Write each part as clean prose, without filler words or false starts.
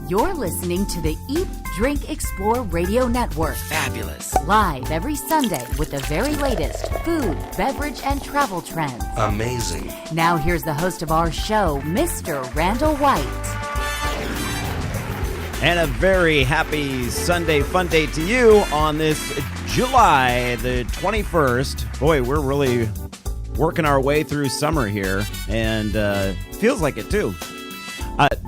You're listening to the Eat, Drink, Explore Radio Network. Fabulous. Live every Sunday with the very latest food, beverage, and travel trends. Amazing. Now here's the host of our show, Mr. Randall White. And a very happy Sunday fun day to you on this July the 21st. Boy, we're really working our way through summer here, and feels like it too.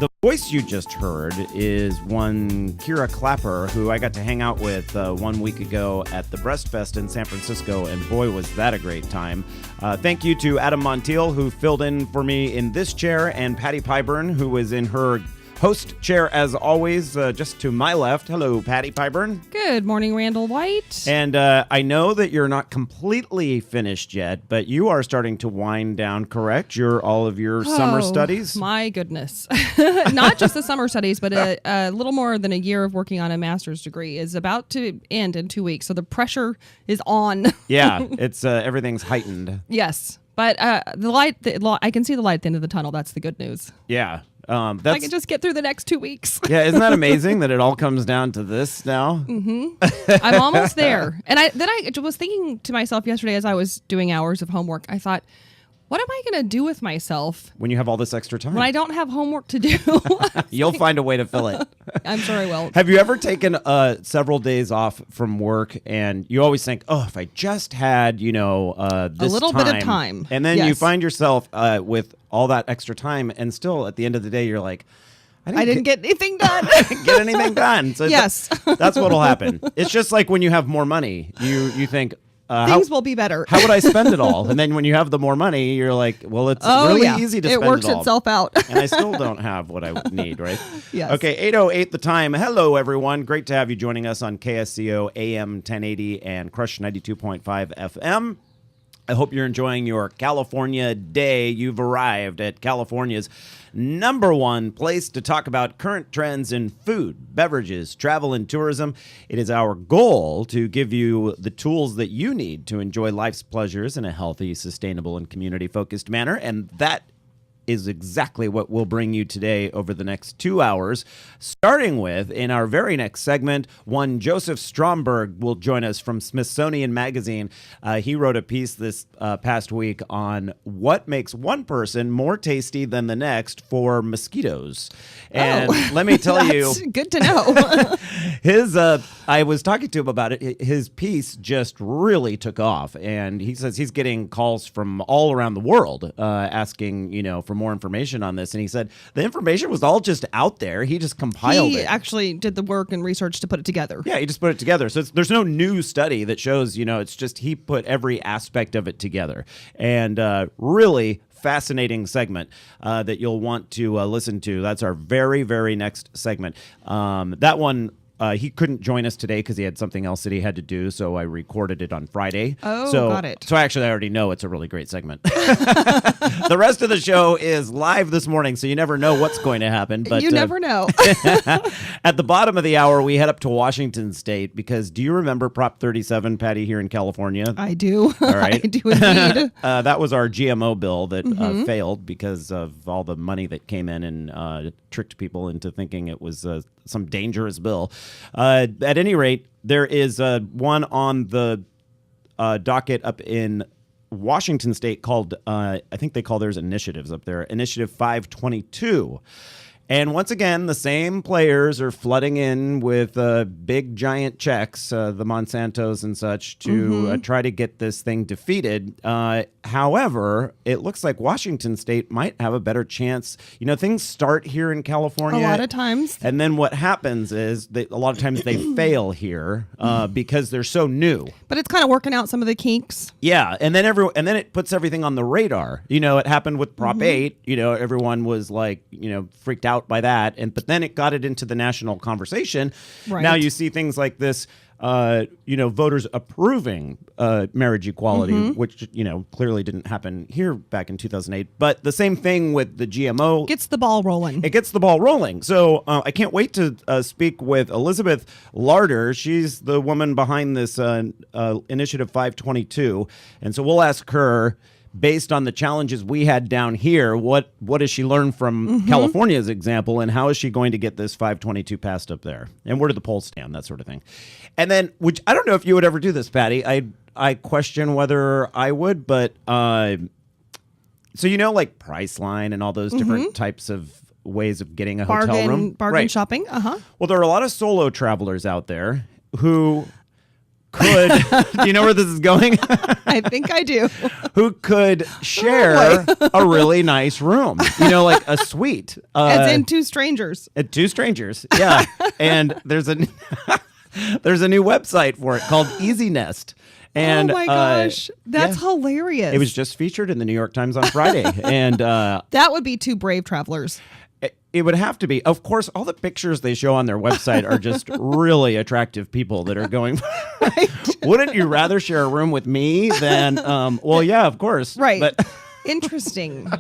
The voice you just heard is one Kira Clapper, who I got to hang out with 1 week ago at the Breast Fest in San Francisco, and boy, was that a great time. Thank you to Adam Montiel, who filled in for me in this chair, and Patty Pyburn, who was in her host chair as always, just to my left. Hello, Patty Pyburn. Good morning, Randall White. And I know that you're not completely finished yet, but you are starting to wind down, correct? All of your summer studies? My goodness. Not just the summer studies, but a little more than a year of working on a master's degree is about to end in 2 weeks. So the pressure is on. Yeah, it's everything's heightened. Yes. But I can see the light at the end of the tunnel. That's the good news. Yeah. I can just get through the next 2 weeks. Yeah, isn't that amazing that it all comes down to this now? Mm-hmm. I'm almost there. And I was thinking to myself yesterday as I was doing hours of homework, I thought, what am I going to do with myself when you have all this extra time? when I don't have homework to do? You'll find a way to fill it. I'm sure I will. Have you ever taken several days off from work and you always think, oh, if I just had, this a little bit of time. And then Yes. you find yourself with all that extra time, and still at the end of the day, you're like, I didn't get anything done. get anything done. So yes. That's what'll happen. It's just like when you have more money, you think, things will be better. How would I spend it all? And then when you have the more money, you're like, well, it's really easy to spend it all. It works itself out. And I still don't have what I need, right? Yes. Okay, 8:08 the time. Hello, everyone. Great to have you joining us on KSCO AM 1080 and Crush 92.5 FM. I hope you're enjoying your California day. You've arrived at California's #1 place to talk about current trends in food, beverages, travel, and tourism. It is our goal to give you the tools that you need to enjoy life's pleasures in a healthy, sustainable, and community-focused manner, and that is exactly what we'll bring you today over the next 2 hours, starting with, in our very next segment, one Joseph Stromberg will join us from Smithsonian Magazine. He wrote a piece this past week on what makes one person more tasty than the next for mosquitoes. And let me tell you, good to know. I was talking to him about it. His piece just really took off, and he says he's getting calls from all around the world asking, for more information on this. And he said the information was all just out there. He just compiled it. He actually did the work and research to put it together. Yeah, he just put it together. So there's no new study that shows, it's just he put every aspect of it together. And really fascinating segment that you'll want to listen to. That's our very, very next segment. That one, he couldn't join us today because he had something else that he had to do, so I recorded it on Friday. Oh, got it. So actually, I already know it's a really great segment. The rest of the show is live this morning, so you never know what's going to happen. But you never know. At the bottom of the hour, we head up to Washington State because do you remember Prop 37, Patty, here in California? I do. All right. I do indeed. That was our GMO bill that failed because of all the money that came in and tricked people into thinking it was some dangerous bill. At any rate, there is one on the docket up in Washington State called, I think they call theirs initiatives up there, Initiative 522. And once again, the same players are flooding in with big, giant checks, the Monsantos and such, to try to get this thing defeated. However, it looks like Washington State might have a better chance. Things start here in California. A lot of times. And then what happens is that a lot of times they fail here because they're so new. But it's kind of working out some of the kinks. Yeah, and then it puts everything on the radar. It happened with Prop 8. Everyone was like, freaked out by that, but then it got it into the national conversation. Right. Now you see things like this, voters approving marriage equality, which clearly didn't happen here back in 2008. But the same thing with the GMO. Gets the ball rolling. It gets the ball rolling. So I can't wait to speak with Elizabeth Larter. She's the woman behind this Initiative 522, and so we'll ask her based on the challenges we had down here, what does she learn from California's example, and how is she going to get this 522 passed up there? And where do the polls stand? That sort of thing. And then, which I don't know if you would ever do this, Patty. I question whether I would, but so like Priceline and all those different types of ways of getting a hotel room. Bargain shopping. Well, there are a lot of solo travelers out there who could, do you know where this is going? I think I do. Who could share a really nice room, like a suite. As in two strangers. Two strangers, yeah. And there's a new website for it called EasyNest. And, oh my gosh, that's hilarious. It was just featured in the New York Times on Friday. And that would be two brave travelers. It would have to be. Of course, all the pictures they show on their website are just really attractive people that are going, wouldn't you rather share a room with me than, well, yeah, of course. Right. But interesting.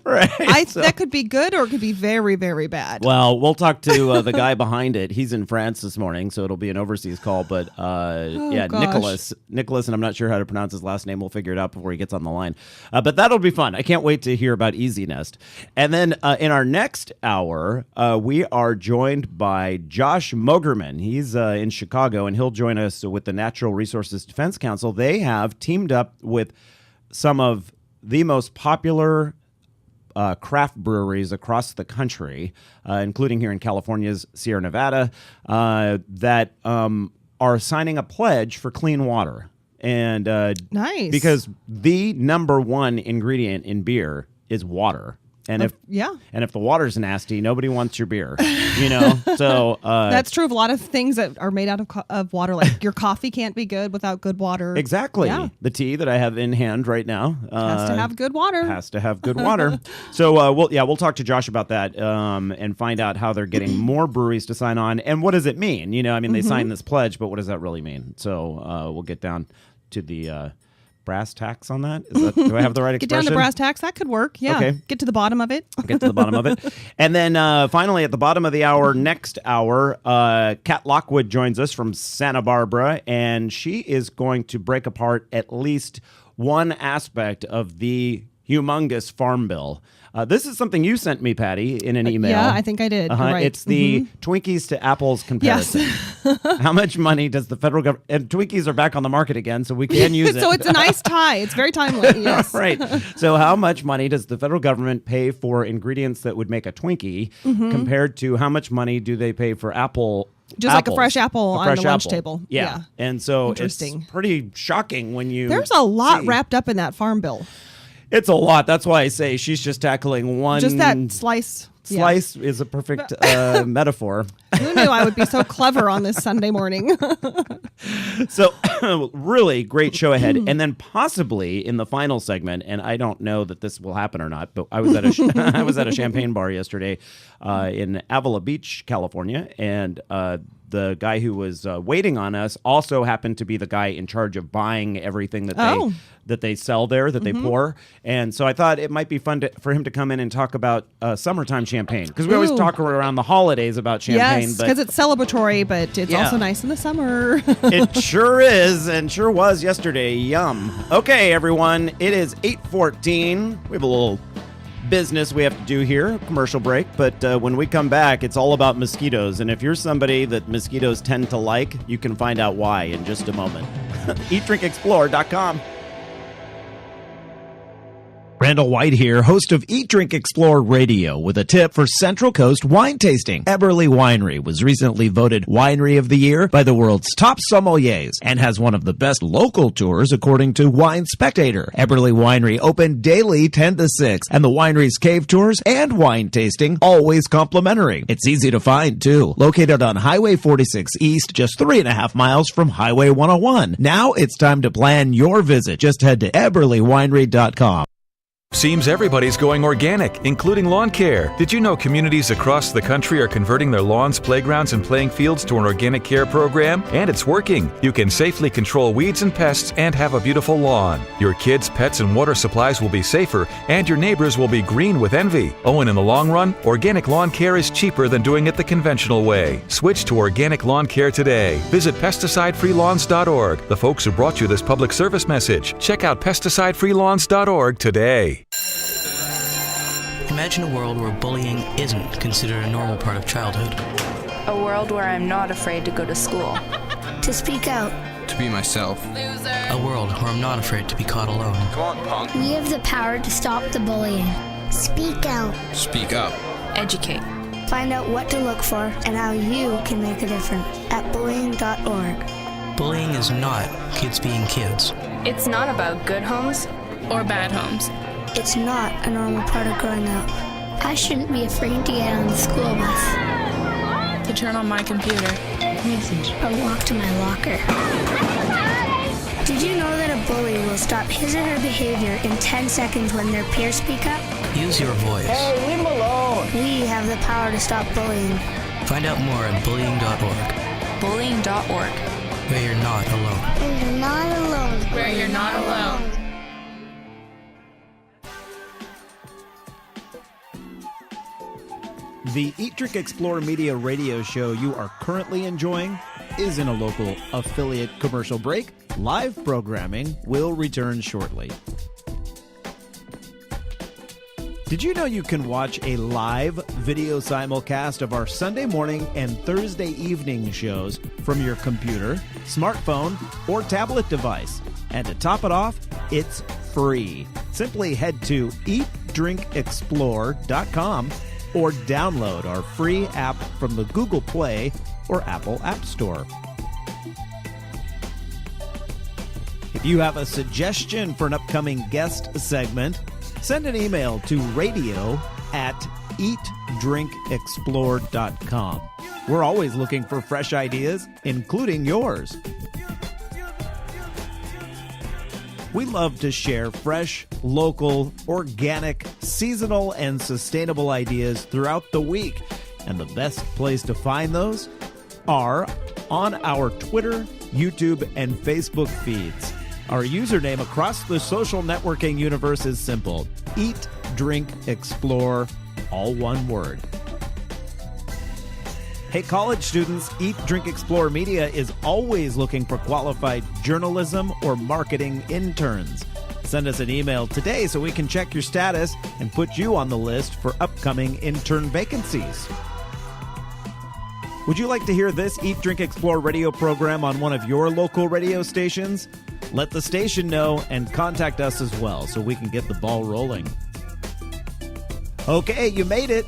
Right. That could be good or it could be very, very bad. Well, we'll talk to the guy behind it. He's in France this morning, so it'll be an overseas call. But gosh. Nicolas, and I'm not sure how to pronounce his last name. We'll figure it out before he gets on the line. But that'll be fun. I can't wait to hear about EasyNest. And then in our next hour, we are joined by Josh Mogerman. He's in Chicago, and he'll join us with the Natural Resources Defense Council. They have teamed up with some of the most popular craft breweries across the country, including here in California's Sierra Nevada, that are signing a pledge for clean water. And nice. Because the number one ingredient in beer is water. And if the water's nasty, nobody wants your beer, So that's true of a lot of things that are made out of water. Like your coffee can't be good without good water. Exactly. Yeah. The tea that I have in hand right now has to have good water. Has to have good water. So we'll talk to Josh about that and find out how they're getting more breweries to sign on and what does it mean. They signed this pledge, but what does that really mean? So we'll get down to the brass tacks on that? Do I have the right expression? Get down to brass tacks. That could work. Yeah. Okay. Get to the bottom of it. Get to the bottom of it. And then finally, at the bottom of the hour, next hour, Kat Lockwood joins us from Santa Barbara, and she is going to break apart at least one aspect of the humongous farm bill. This is something you sent me, Patty, in an email. Yeah, I think I did. You're right. It's the Twinkies to apples comparison. Yes. How much money does the federal government... And Twinkies are back on the market again, so we can use it. So it's a nice tie. It's very timely. Yes. Right. So how much money does the federal government pay for ingredients that would make a Twinkie compared to how much money do they pay for apples? Like a fresh apple on the lunch table. Yeah. And so it's pretty shocking when you... There's a lot wrapped up in that farm bill. It's a lot. That's why I say she's just tackling one. Just that slice. Slice is a perfect metaphor. Who knew I would be so clever on this Sunday morning? So really great show ahead. And then possibly in the final segment, and I don't know that this will happen or not, but I was at a champagne bar yesterday in Avila Beach, California, and the guy who was waiting on us also happened to be the guy in charge of buying everything that they sell there, that they pour. And so I thought it might be fun for him to come in and talk about summertime champagne, because we always talk around the holidays about champagne. Yes, because it's celebratory, but it's also nice in the summer. It sure is, and sure was yesterday. Yum. Okay, everyone, it is 8:14. We have a little business we have to do here, commercial break, but when we come back, it's all about mosquitoes. And if you're somebody that mosquitoes tend to like, you can find out why in just a moment. EatDrinkExplore.com. Randall White here, host of Eat, Drink, Explore Radio, with a tip for Central Coast wine tasting. Eberly Winery was recently voted Winery of the Year by the world's top sommeliers and has one of the best local tours according to Wine Spectator. Eberly Winery open daily 10 to 6, and the winery's cave tours and wine tasting always complimentary. It's easy to find, too. Located on Highway 46 East, just 3.5 miles from Highway 101. Now it's time to plan your visit. Just head to EberlyWinery.com. Seems everybody's going organic, including lawn care. Did you know communities across the country are converting their lawns, playgrounds, and playing fields to an organic care program? And it's working. You can safely control weeds and pests and have a beautiful lawn. Your kids, pets, and water supplies will be safer, and your neighbors will be green with envy. Oh, and in the long run, organic lawn care is cheaper than doing it the conventional way. Switch to organic lawn care today. Visit pesticidefreelawns.org. The folks who brought you this public service message. Check out pesticidefreelawns.org today. Imagine a world where bullying isn't considered a normal part of childhood. A world where I'm not afraid to go to school. To speak out. To be myself. A world where I'm not afraid to be caught alone. Come on, punk. We have the power to stop the bullying. Speak out. Speak up. Educate. Find out what to look for and how you can make a difference at bullying.org. Bullying is not kids being kids. It's not about good homes or bad homes. It's not a normal part of growing up. I shouldn't be afraid to get on the school bus. To turn on my computer. Or walk to my locker. Did you know that a bully will stop his or her behavior in 10 seconds when their peers speak up? Use your voice. Hey, leave him alone. We have the power to stop bullying. Find out more at bullying.org. Bullying.org. Where you're not alone. Where you're not alone. Where you're not alone. The Eat, Drink, Explore Media radio show you are currently enjoying is in a local affiliate commercial break. Live programming will return shortly. Did you know you can watch a live video simulcast of our Sunday morning and Thursday evening shows from your computer, smartphone, or tablet device? And to top it off, it's free. Simply head to eatdrinkexplore.com or download our free app from the Google Play or Apple App Store. If you have a suggestion for an upcoming guest segment, send an email to radio@eatdrinkexplore.com. We're always looking for fresh ideas, including yours. We love to share fresh, local, organic, seasonal, and sustainable ideas throughout the week. And the best place to find those are on our Twitter, YouTube, and Facebook feeds. Our username across the social networking universe is simple: Eat, Drink, Explore, all one word. Hey, college students, Eat, Drink, Explore Media is always looking for qualified journalism or marketing interns. Send us an email today so we can check your status and put you on the list for upcoming intern vacancies. Would you like to hear this Eat, Drink, Explore radio program on one of your local radio stations? Let the station know and contact us as well so we can get the ball rolling. Okay, you made it.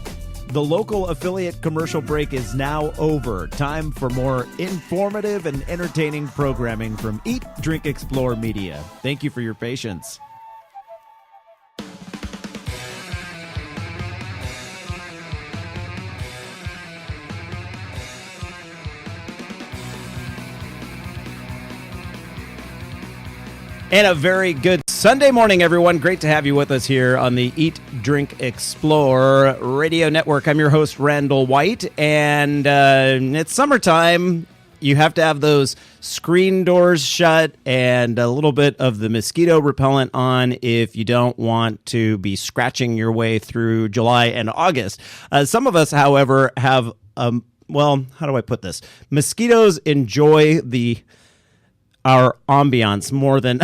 The local affiliate commercial break is now over. Time for more informative and entertaining programming from Eat, Drink, Explore Media. Thank you for your patience. And a very good Sunday morning, everyone. Great to have you with us here on the Eat, Drink, Explore radio network. I'm your host, Randall White, and it's summertime. You have to have those screen doors shut and a little bit of the mosquito repellent on if you don't want to be scratching your way through July and August. Some of us, however, have, well, how do I put this? Mosquitoes enjoy our ambiance more than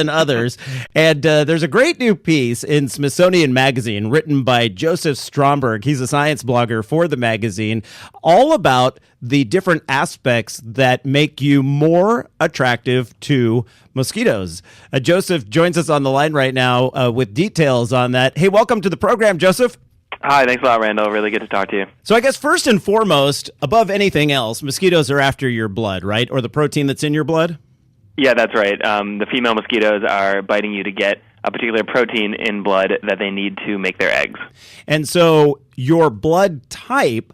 others. And there's a great new piece in Smithsonian Magazine written by Joseph Stromberg. He's a science blogger for the magazine, all about the different aspects that make you more attractive to mosquitoes. Joseph joins us on the line right now with details on that. Hey, welcome to the program, Joseph. Hi, thanks a lot, Randall. Really good to talk to you. So I guess first and foremost, above anything else, mosquitoes are after your blood, right? Or the protein that's in your blood? Yeah, that's right. The female mosquitoes are biting you to get a particular protein in blood that they need to make their eggs. And so your blood type,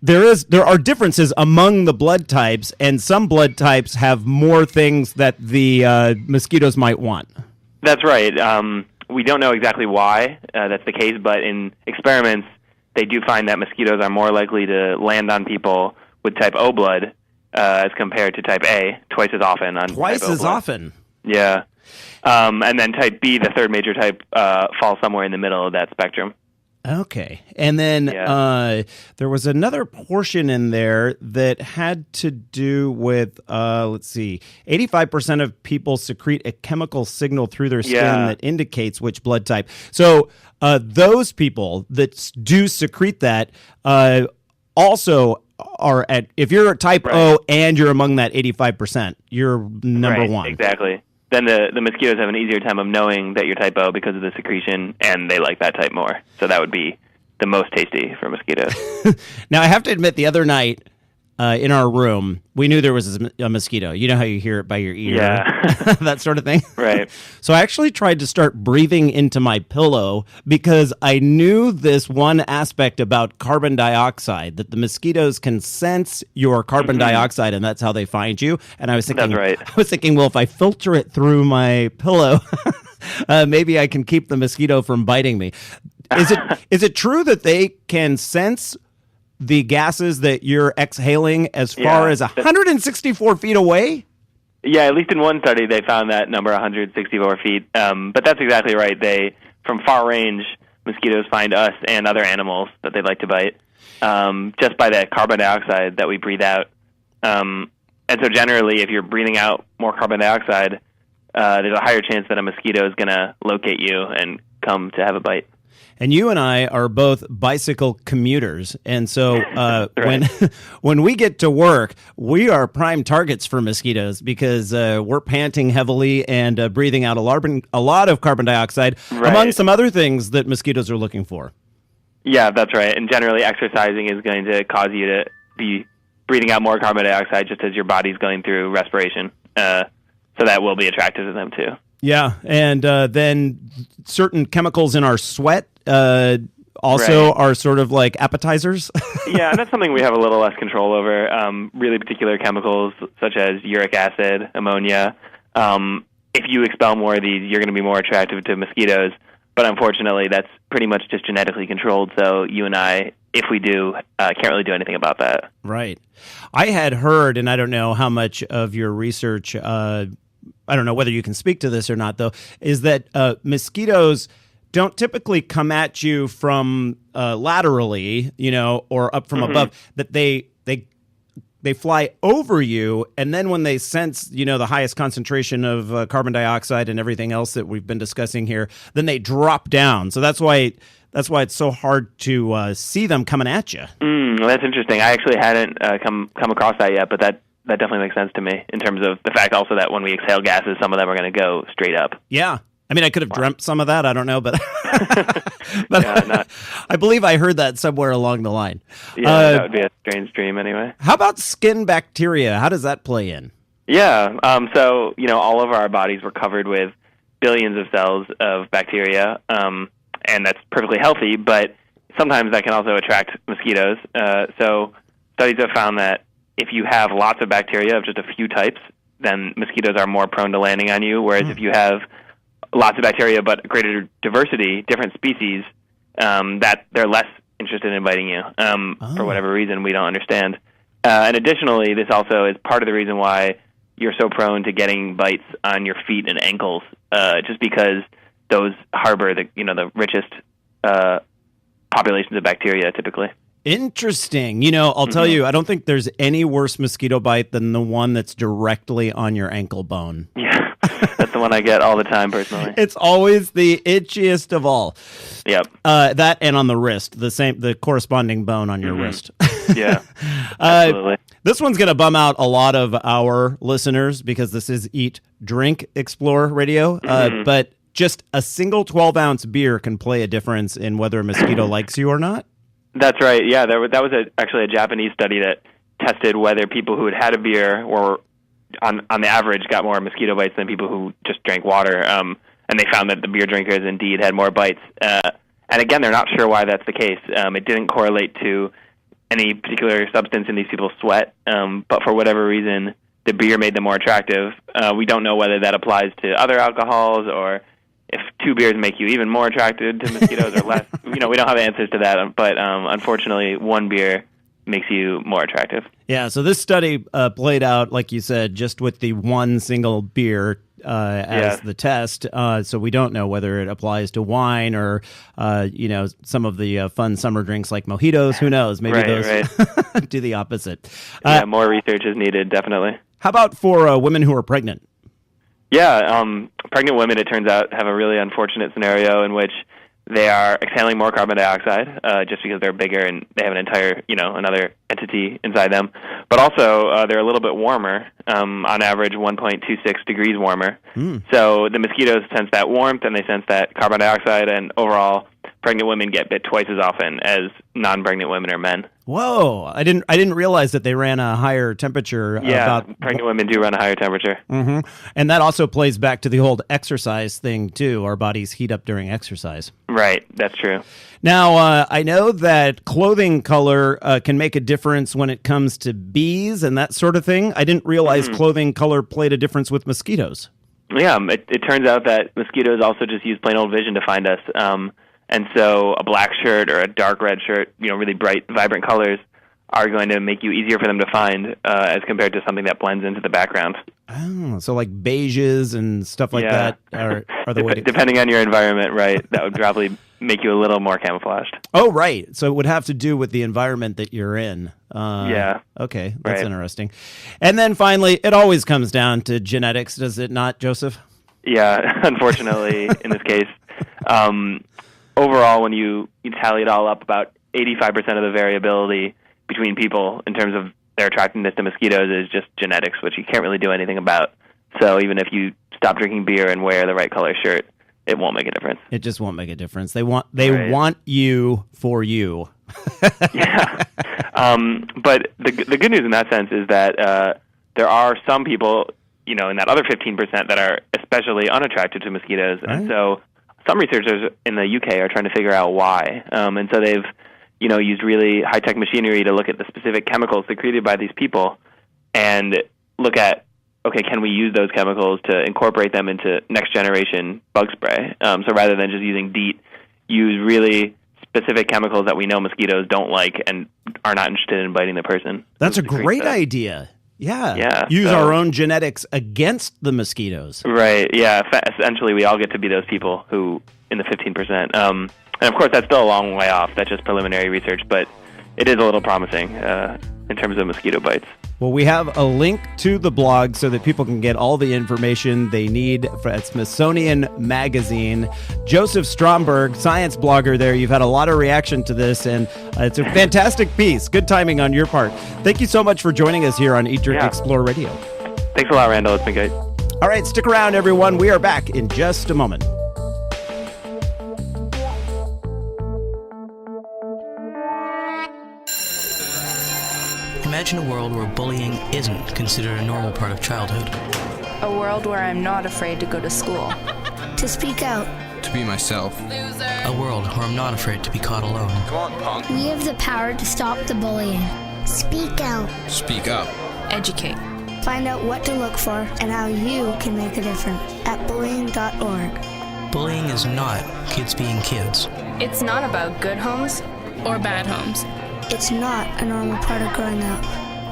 there are differences among the blood types, and some blood types have more things that the mosquitoes might want. That's right. We don't know exactly why that's the case, but in experiments, they do find that mosquitoes are more likely to land on people with type O blood as compared to type A, twice as often on Twice type O as blood. often? Yeah. And then type B, the third major type, falls somewhere in the middle of that spectrum. Okay. And then there was another portion in there that had to do with, 85% of people secrete a chemical signal through their skin that indicates which blood type. So those people that do secrete that also are at, if you're type O and you're among that 85%, you're number one. Exactly. Then the mosquitoes have an easier time of knowing that you're type O because of the secretion, and they like that type more. So that would be the most tasty for mosquitoes. Now, I have to admit, the other night in our room, we knew there was a mosquito. You know how you hear it by your ear? Yeah. That sort of thing? Right. So I actually tried to start breathing into my pillow because I knew this one aspect about carbon dioxide, that the mosquitoes can sense your carbon dioxide, and that's how they find you. And I was thinking, well, if I filter it through my pillow, maybe I can keep the mosquito from biting me. Is it true that they can sense the gases that you're exhaling as far as 164 feet away? Yeah, at least in one study they found that number 164 feet. But that's exactly right. From far range, mosquitoes find us and other animals that they like to bite just by that carbon dioxide that we breathe out. And so generally, if you're breathing out more carbon dioxide, there's a higher chance that a mosquito is going to locate you and come to have a bite. And you and I are both bicycle commuters, and so when we get to work, we are prime targets for mosquitoes because we're panting heavily and breathing out a lot of carbon dioxide, among some other things that mosquitoes are looking for. Yeah, that's right. And generally, exercising is going to cause you to be breathing out more carbon dioxide just as your body's going through respiration. So that will be attractive to them, too. Yeah, and then certain chemicals in our sweat also are sort of like appetizers. Yeah, and that's something we have a little less control over. Really particular chemicals such as uric acid, ammonia. If you expel more of these, you're going to be more attractive to mosquitoes. But unfortunately, that's pretty much just genetically controlled. So you and I, if we do, can't really do anything about that. Right. I had heard, and I don't know how much of your research, I don't know whether you can speak to this or not, though, is that mosquitoes don't typically come at you from laterally, or up from above, that they fly over you, and then when they sense, the highest concentration of carbon dioxide and everything else that we've been discussing here, then they drop down. So that's why it's so hard to see them coming at you. That's interesting. I actually hadn't come across that yet, but that definitely makes sense to me in terms of the fact also that when we exhale gases, some of them are going to go straight up. Yeah. I mean, I could have dreamt some of that. I don't know, but I believe I heard that somewhere along the line. Yeah, that would be a strange dream anyway. How about skin bacteria? How does that play in? Yeah. So, all of our bodies were covered with billions of cells of bacteria, and that's perfectly healthy, but sometimes that can also attract mosquitoes. So studies have found that if you have lots of bacteria of just a few types, then mosquitoes are more prone to landing on you, whereas if you have lots of bacteria but greater diversity, different species, that they're less interested in biting you for whatever reason we don't understand. And additionally, this also is part of the reason why you're so prone to getting bites on your feet and ankles, just because those harbor the richest populations of bacteria typically. Interesting. I'll tell you, I don't think there's any worse mosquito bite than the one that's directly on your ankle bone. Yeah, that's the one I get all the time personally. It's always the itchiest of all. Yep. That and on the wrist, the corresponding bone on your wrist. Yeah, absolutely. This one's going to bum out a lot of our listeners because this is Eat, Drink, Explore Radio. But just a single 12-ounce beer can play a difference in whether a mosquito likes you or not. That's right. Yeah, that was actually a Japanese study that tested whether people who had a beer were, on the average, got more mosquito bites than people who just drank water. And they found that the beer drinkers indeed had more bites. And again, they're not sure why that's the case. It didn't correlate to any particular substance in these people's sweat, but for whatever reason, the beer made them more attractive. We don't know whether that applies to other alcohols or if 2 beers make you even more attracted to mosquitoes or less, we don't have answers to that. But unfortunately, 1 beer makes you more attractive. Yeah, so this study played out, like you said, just with the 1 single beer as the test. So we don't know whether it applies to wine or, some of the fun summer drinks like mojitos. Who knows? Maybe those do the opposite. More research is needed, definitely. How about for women who are pregnant? Yeah, pregnant women, it turns out, have a really unfortunate scenario in which they are exhaling more carbon dioxide just because they're bigger and they have an entire, another entity inside them. But also, they're a little bit warmer, on average 1.26 degrees warmer. So the mosquitoes sense that warmth and they sense that carbon dioxide, and overall, pregnant women get bit twice as often as non-pregnant women or men. Whoa! I didn't realize that they ran a higher temperature. Yeah, pregnant women do run a higher temperature. Mm-hmm. And that also plays back to the whole exercise thing too. Our bodies heat up during exercise. Right, that's true. Now, I know that clothing color can make a difference when it comes to bees and that sort of thing. I didn't realize clothing color played a difference with mosquitoes. Yeah, it turns out that mosquitoes also just use plain old vision to find us. And so a black shirt or a dark red shirt, really bright, vibrant colors are going to make you easier for them to find as compared to something that blends into the background. Oh, so like beiges and stuff like that are the way to... Depending on your environment, right, that would probably make you a little more camouflaged. Oh, right. So it would have to do with the environment that you're in. Yeah. Okay, that's interesting. And then finally, it always comes down to genetics, does it not, Joseph? Yeah, unfortunately, in this case. Overall, when you tally it all up, about 85% of the variability between people in terms of their attractiveness to mosquitoes is just genetics, which you can't really do anything about. So even if you stop drinking beer and wear the right color shirt, it won't make a difference. It just won't make a difference. They want you for you. Yeah. But the good news in that sense is that there are some people, in that other 15% that are especially unattracted to mosquitoes. Right. And so some researchers in the UK are trying to figure out why. And so they've, used really high-tech machinery to look at the specific chemicals secreted by these people and look at, okay, can we use those chemicals to incorporate them into next-generation bug spray? So rather than just using DEET, use really specific chemicals that we know mosquitoes don't like and are not interested in biting the person. That's a great idea. Yeah. Use our own genetics against the mosquitoes. Right, yeah. Essentially, we all get to be those people who, in the 15%. And, of course, that's still a long way off. That's just preliminary research, but it is a little promising in terms of mosquito bites. Well, we have a link to the blog so that people can get all the information they need at Smithsonian Magazine. Joseph Stromberg, science blogger there. You've had a lot of reaction to this, and it's a fantastic piece. Good timing on your part. Thank you so much for joining us here on Eat, Drink, Explore Radio. Thanks a lot, Randall. It's been great. All right, stick around, everyone. We are back in just a moment. Imagine a world where bullying isn't considered a normal part of childhood. A world where I'm not afraid to go to school. To speak out. To be myself. A world where I'm not afraid to be caught alone. Come on, punk. We have the power to stop the bullying. Speak out. Speak up. Educate. Find out what to look for and how you can make a difference at bullying.org. Bullying is not kids being kids. It's not about good homes or bad homes. It's not a normal part of growing up.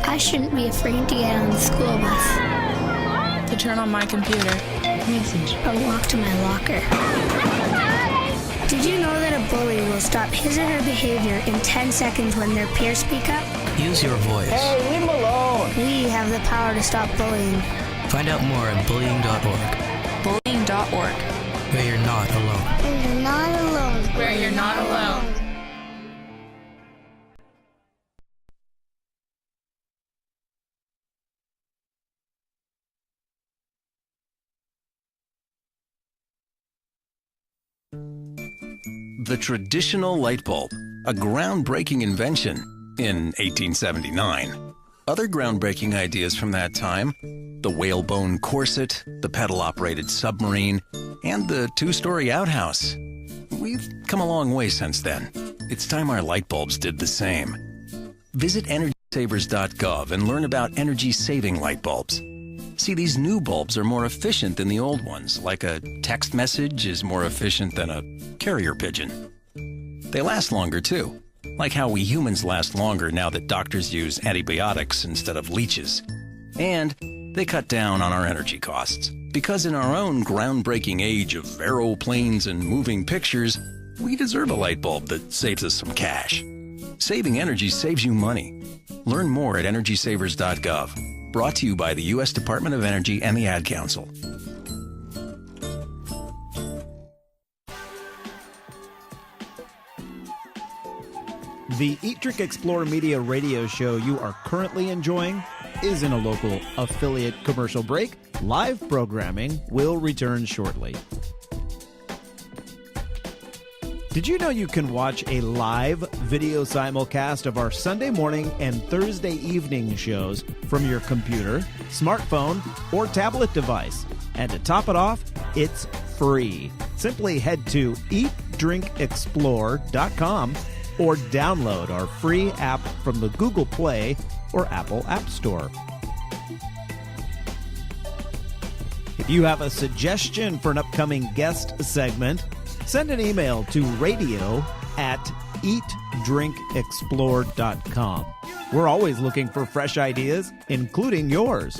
I shouldn't be afraid to get on the school bus. To turn on my computer. Message. Or walk to my locker. Did you know that a bully will stop his or her behavior in 10 seconds when their peers speak up? Use your voice. Hey, leave him alone. We have the power to stop bullying. Find out more at bullying.org. Bullying.org. Where you're not alone. Where you're not alone. Where you're not alone. The traditional light bulb, a groundbreaking invention in 1879. Other groundbreaking ideas from that time, the whalebone corset, the pedal-operated submarine, and the two-story outhouse. We've come a long way since then. It's time our light bulbs did the same. Visit EnergySavers.gov and learn about energy-saving light bulbs. See, these new bulbs are more efficient than the old ones, like a text message is more efficient than a carrier pigeon. They last longer, too, like how we humans last longer now that doctors use antibiotics instead of leeches. And they cut down on our energy costs, because in our own groundbreaking age of aeroplanes and moving pictures, we deserve a light bulb that saves us some cash. Saving energy saves you money. Learn more at EnergySavers.gov. Brought to you by the U.S. Department of Energy and the Ad Council. The Eat, Drink, Explore Media radio show you are currently enjoying is in a local affiliate commercial break. Live programming will return shortly. Did you know you can watch a live video simulcast of our Sunday morning and Thursday evening shows from your computer, smartphone, or tablet device? And to top it off, it's free. Simply head to eatdrinkexplore.com or download our free app from the Google Play or Apple App Store. If you have a suggestion for an upcoming guest segment, send an email to radio@eatdrinkexplore.com. We're always looking for fresh ideas, including yours.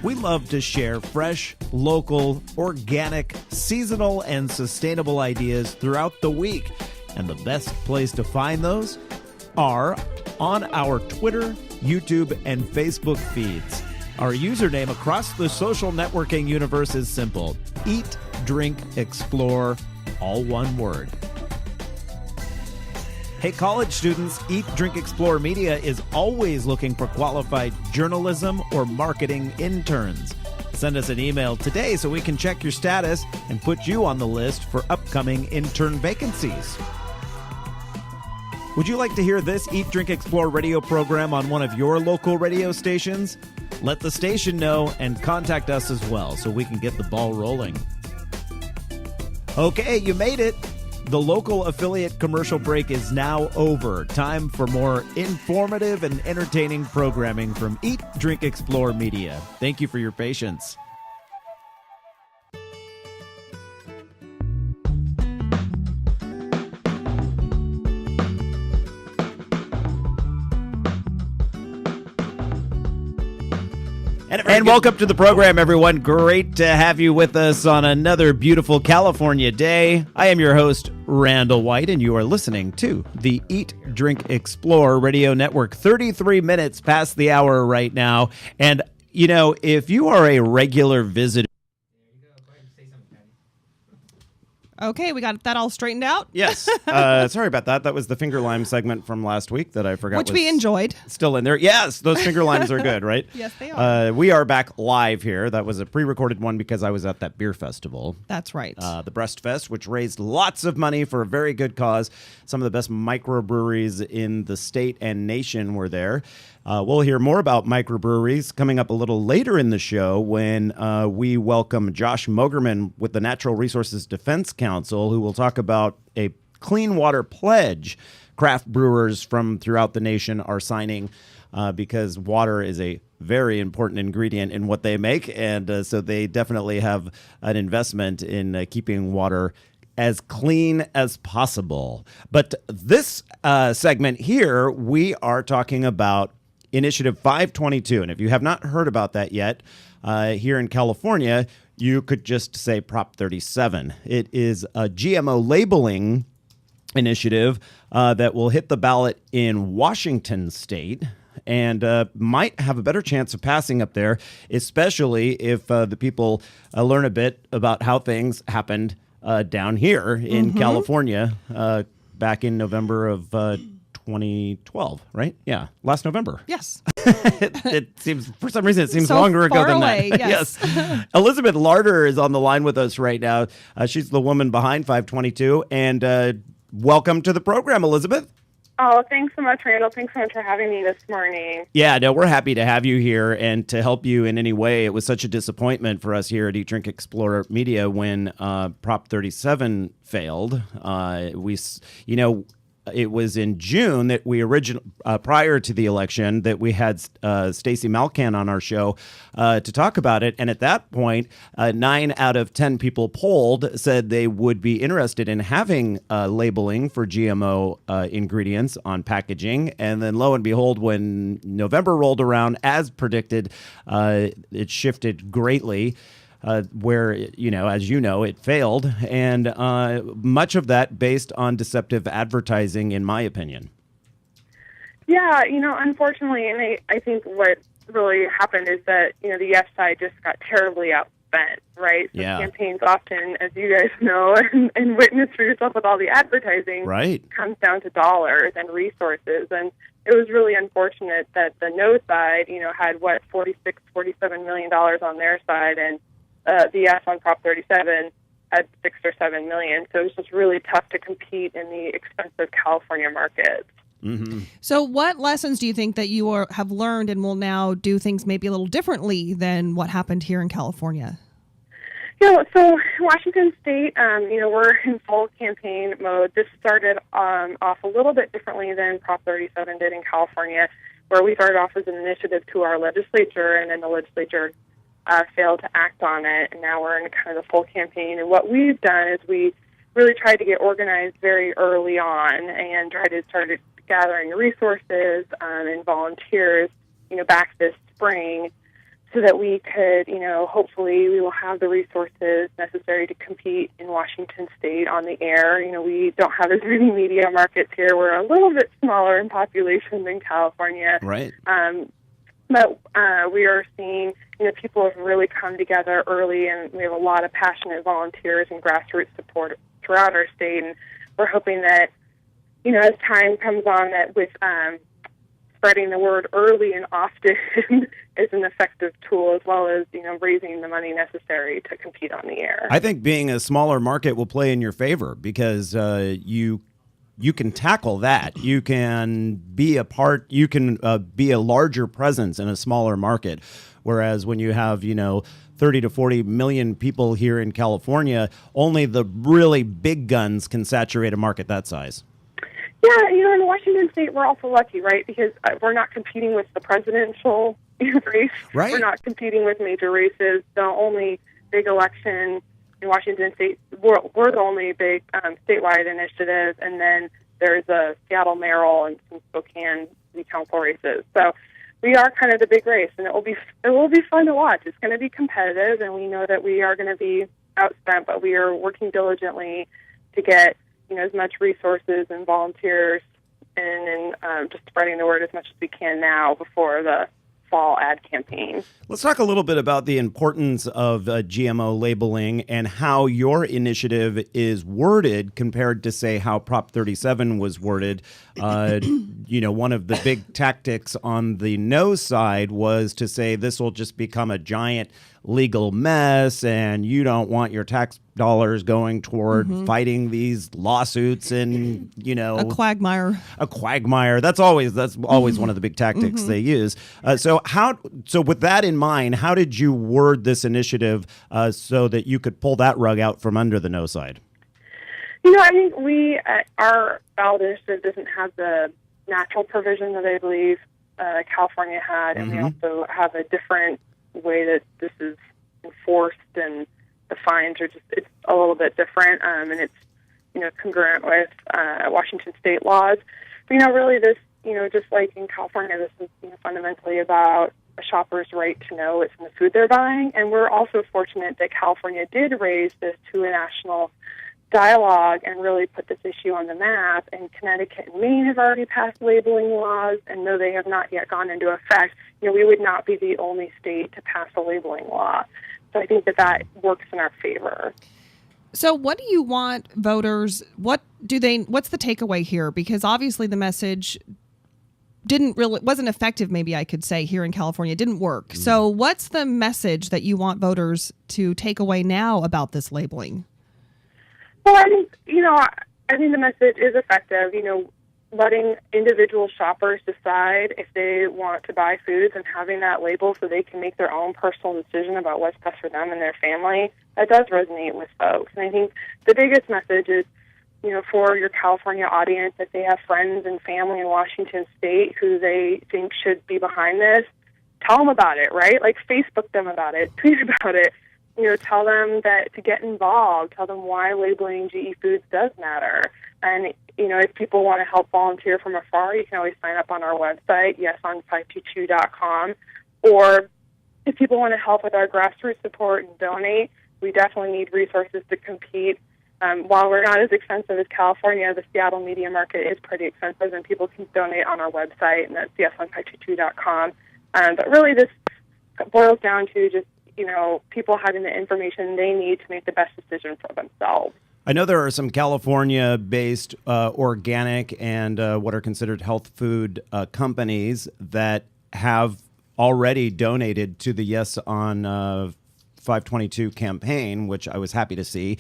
We love to share fresh, local, organic, seasonal, and sustainable ideas throughout the week. And the best place to find those are on our Twitter, YouTube, and Facebook feeds. Our username across the social networking universe is simple: Eat, Drink, Explore, all one word. Hey, college students, Eat, Drink, Explore Media is always looking for qualified journalism or marketing interns. Send us an email today so we can check your status and put you on the list for upcoming intern vacancies. Would you like to hear this Eat, Drink, Explore radio program on one of your local radio stations? Let the station know and contact us as well so we can get the ball rolling. Okay, you made it. The local affiliate commercial break is now over. Time for more informative and entertaining programming from Eat, Drink, Explore Media. Thank you for your patience. And welcome to the program, everyone. Great to have you with us on another beautiful California day. I am your host, Randall White, and you are listening to the Eat, Drink, Explore radio network. 33 minutes past the hour right now. And, you know, if you are a regular visitor, Okay, we got that all straightened out. Yes. Sorry about that. That was the finger lime segment from last week that I forgot. Which we enjoyed. Still in there. Yes, those finger limes are good, right? Yes, they are. We are back live here. That was a pre-recorded one because I was at that beer festival. That's right. The Breast Fest, which raised lots of money for a very good cause. Some of the best microbreweries in the state and nation were there. We'll hear more about microbreweries coming up a little later in the show when we welcome Josh Mogerman with the Natural Resources Defense Council, who will talk about a clean water pledge craft brewers from throughout the nation are signing because water is a very important ingredient in what they make. And so they definitely have an investment in keeping water as clean as possible. But this segment here, we are talking about Initiative 522. And if you have not heard about that yet, here in California, you could just say Prop 37. It is a GMO labeling initiative that will hit the ballot in Washington state and might have a better chance of passing up there, especially if the people learn a bit about how things happened down here in California back in November of 2012, right? Yeah, last November. Yes. it seems, for some reason, it seems so longer ago far than away, that. yes. Elizabeth Larter is on the line with us right now. She's the woman behind 522. And welcome to the program, Elizabeth. Oh, thanks so much, Randall. Thanks so much for having me this morning. Yeah, no, we're happy to have you here and to help you in any way. It was such a disappointment for us here at Eat, Drink, Explore Media when Prop 37 failed. it was in June that we prior to the election, that we had Stacey Malkan on our show to talk about it. And at that point, 9 out of 10 people polled said they would be interested in having labeling for GMO ingredients on packaging. And then lo and behold, when November rolled around, as predicted, it shifted greatly. Where, as you know, it failed. And much of that based on deceptive advertising, in my opinion. Yeah, unfortunately, and I think what really happened is that, the yes side just got terribly outspent, right? So campaigns often, as you guys know, and witness for yourself with all the advertising, comes down to dollars and resources. And it was really unfortunate that the no side, had, $46, $47 million on their side, and the yes on Prop 37 had 6 or 7 million. So it was just really tough to compete in the expensive California markets. Mm-hmm. So what lessons do you think that you have learned and will now do things maybe a little differently than what happened here in California? So Washington State, we're in full campaign mode. This started off a little bit differently than Prop 37 did in California, where we started off as an initiative to our legislature, and then the legislature failed to act on it, and now we're in kind of the full campaign. And what we've done is we really tried to get organized very early on and tried to start gathering resources and volunteers, back this spring, so that we could, hopefully we will have the resources necessary to compete in Washington State on the air. We don't have as many media markets here. We're a little bit smaller in population than California. Right. But we are seeing, people have really come together early, and we have a lot of passionate volunteers and grassroots support throughout our state. And we're hoping that, as time comes on, that with spreading the word early and often is an effective tool, as well as, raising the money necessary to compete on the air. I think being a smaller market will play in your favor because you can tackle that. You can be a part. You can be a larger presence in a smaller market. Whereas when you have, 30 to 40 million people here in California, only the really big guns can saturate a market that size. Yeah, in Washington State, we're also lucky, right? Because we're not competing with the presidential race. Right. We're not competing with major races. The only big election in Washington State, we're the only big statewide initiative, and then there's a Seattle mayoral and some Spokane city council races. So we are kind of the big race, and it will be fun to watch. It's going to be competitive, and we know that we are going to be outspent, but we are working diligently to get as much resources and volunteers and just spreading the word as much as we can now before the fall ad campaign. Let's talk a little bit about the importance of GMO labeling and how your initiative is worded compared to, say, how Prop 37 was worded. One of the big tactics on the no side was to say this will just become a giant legal mess, and you don't want your tax dollars going toward fighting these lawsuits and, a quagmire. A quagmire. That's always one of the big tactics they use. So with that in mind, how did you word this initiative so that you could pull that rug out from under the no side? I think our ballot initiative doesn't have the natural provision that I believe California had, and we also have a different way that this is enforced, and the fines are it's a little bit different, and it's congruent with Washington State laws. But really this just like in California, this is fundamentally about a shopper's right to know what's in the food they're buying, and we're also fortunate that California did raise this to a national dialogue and really put this issue on the map. And Connecticut and Maine have already passed labeling laws, and though they have not yet gone into effect, we would not be the only state to pass a labeling law. So I think that works in our favor. So what do you want voters, what's the takeaway here? Because obviously the message wasn't effective, maybe I could say, here in California. It didn't work. So what's the message that you want voters to take away now about this labeling? Well, I think, I think the message is effective, letting individual shoppers decide if they want to buy foods and having that label so they can make their own personal decision about what's best for them and their family. That does resonate with folks. And I think the biggest message is, for your California audience, if they have friends and family in Washington State who they think should be behind this, tell them about it, right? Like Facebook them about it, tweet about it. Tell them that to get involved. Tell them why labeling GE foods does matter. And if people want to help volunteer from afar, you can always sign up on our website, yeson522.com. Or if people want to help with our grassroots support and donate, we definitely need resources to compete. While we're not as expensive as California, the Seattle media market is pretty expensive, and people can donate on our website, and that's yeson522.com. But really this boils down to just, people having the information they need to make the best decision for themselves. I know there are some California-based organic and what are considered health food companies that have already donated to the Yes on 522 campaign, which I was happy to see.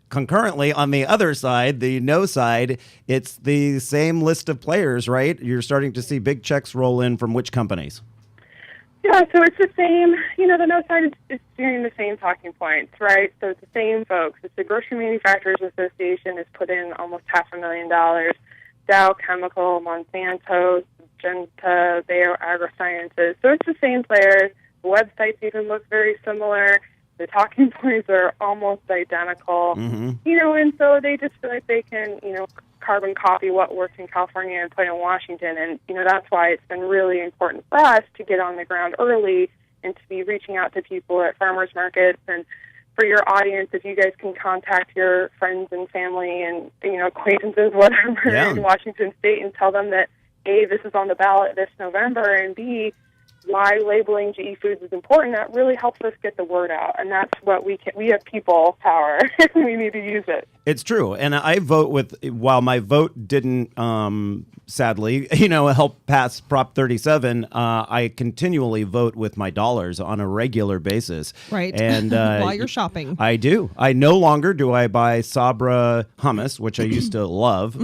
Concurrently, on the other side, the no side, it's the same list of players, right? You're starting to see big checks roll in from which companies? Yeah, so it's the same, the no side is doing the same talking points, right? So it's the same folks. It's the Grocery Manufacturers Association has put in almost $500,000. Dow Chemical, Monsanto, Genta, Bayer AgroSciences. So it's the same players. The websites even look very similar. The talking points are almost identical. And so they just feel like they can, carbon copy what works in California and put it in Washington. And, that's why it's been really important for us to get on the ground early and to be reaching out to people at farmers markets. And for your audience, if you guys can contact your friends and family and, acquaintances, whatever, in Washington State and tell them that, A, this is on the ballot this November, and B, why labeling GE foods is important, that really helps us get the word out. And that's what we have people power. We need to use it. It's true. And I vote while my vote didn't, sadly, help pass Prop 37, I continually vote with my dollars on a regular basis. Right. And while you're shopping. I do. I no longer do I buy Sabra hummus, which I used to love,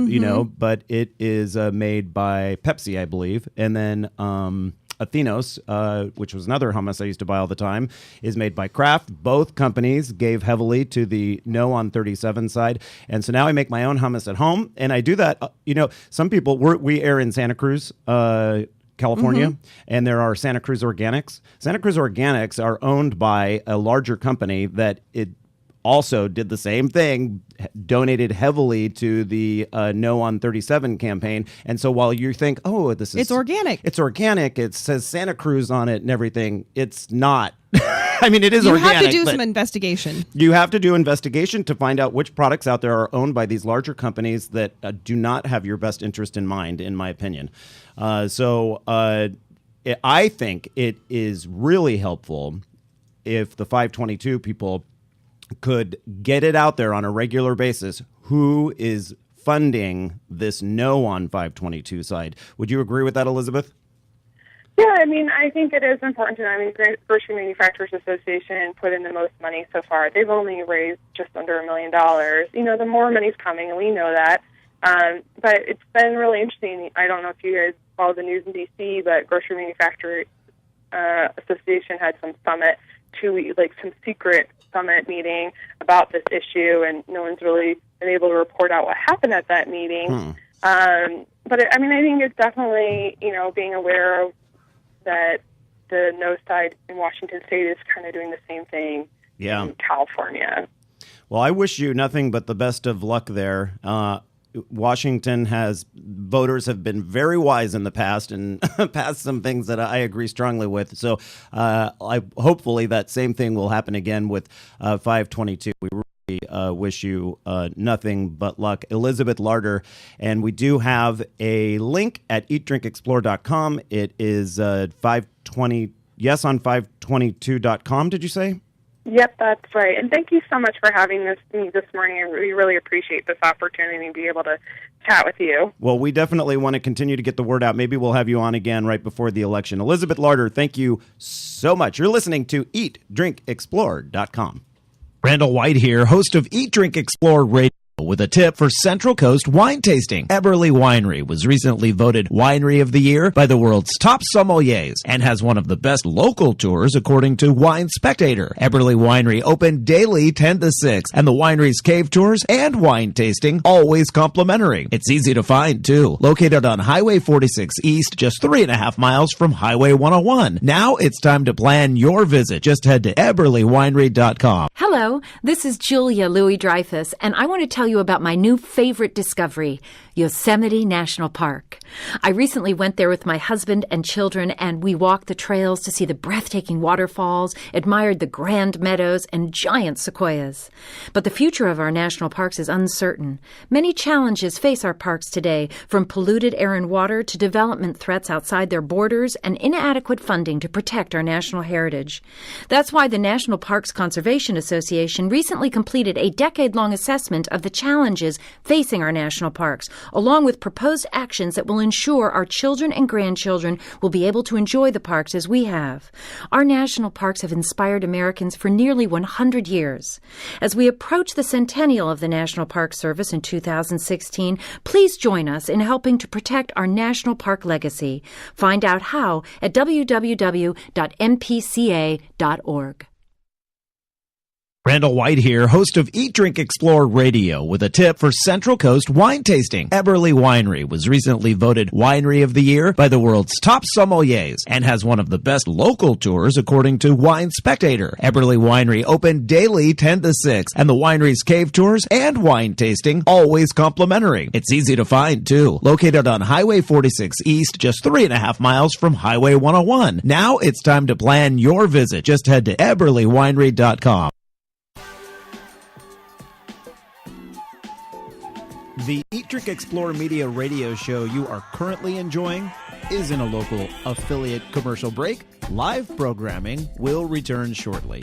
but it is made by Pepsi, I believe. And then Athenos, which was another hummus I used to buy all the time, is made by Kraft. Both companies gave heavily to the no on 37 side. And so now I make my own hummus at home. And I do that, some people, we air in Santa Cruz, California, and there are Santa Cruz Organics. Santa Cruz Organics are owned by a larger company that it also did the same thing, donated heavily to the No on 37 campaign. And so while you think, it's organic. It's organic. It says Santa Cruz on it and everything. It's not. I mean, it is organic. You have to do some investigation. You have to do investigation to find out which products out there are owned by these larger companies that do not have your best interest in mind, in my opinion. I think it is really helpful if the 522 people could get it out there on a regular basis who is funding this no on 522 side. Would you agree with that, Elizabeth? Yeah, I think it is important to Grocery Manufacturers Association put in the most money so far. They've only raised just under $1 million. The more money's coming, and we know that. But it's been really interesting. I don't know if you guys follow the news in D.C., but Grocery Manufacturers Association had some summit, some secret summit meeting about this issue, and no one's really been able to report out what happened at that meeting. But I think it's definitely, being aware of that the no side in Washington State is kind of doing the same thing in California. Well, I wish you nothing but the best of luck there. Washington voters have been very wise in the past and passed some things that I agree strongly with. So hopefully that same thing will happen again with 522. We really wish you nothing but luck. Elizabeth Larter, and we do have a link at eatdrinkexplore.com. It is 520, yes, on 522.com, did you say? Yep, that's right. And thank you so much for having me this morning. We really appreciate this opportunity to be able to chat with you. Well, we definitely want to continue to get the word out. Maybe we'll have you on again right before the election. Elizabeth Larter, thank you so much. You're listening to EatDrinkExplore.com. Randall White here, host of Eat, Drink, Explore Radio. With a tip for Central Coast wine tasting. Eberly Winery was recently voted Winery of the Year by the world's top sommeliers and has one of the best local tours according to Wine Spectator. Eberly Winery open daily 10 to 6 and the winery's cave tours and wine tasting always complimentary. It's easy to find too. Located on Highway 46 East, just 3.5 miles from Highway 101. Now it's time to plan your visit. Just head to eberlywinery.com. Hello, this is Julia Louis-Dreyfus, and I want to tell you about my new favorite discovery, Yosemite National Park. I recently went there with my husband and children, and we walked the trails to see the breathtaking waterfalls, admired the grand meadows, and giant sequoias. But the future of our national parks is uncertain. Many challenges face our parks today, from polluted air and water to development threats outside their borders and inadequate funding to protect our national heritage. That's why the National Parks Conservation Association recently completed a decade-long assessment of the challenges facing our national parks, along with proposed actions that will ensure our children and grandchildren will be able to enjoy the parks as we have. Our national parks have inspired Americans for nearly 100 years. As we approach the centennial of the National Park Service in 2016, please join us in helping to protect our national park legacy. Find out how at www.mpca.org. Randall White here, host of Eat, Drink, Explore Radio, with a tip for Central Coast wine tasting. Eberly Winery was recently voted Winery of the Year by the world's top sommeliers and has one of the best local tours according to Wine Spectator. Eberly Winery open daily 10 to 6 and the winery's cave tours and wine tasting always complimentary. It's easy to find too. Located on Highway 46 East, just 3.5 miles from Highway 101. Now it's time to plan your visit. Just head to eberlywinery.com. The Eat, Drink, Explore Media radio show you are currently enjoying is in a local affiliate commercial break. Live programming will return shortly.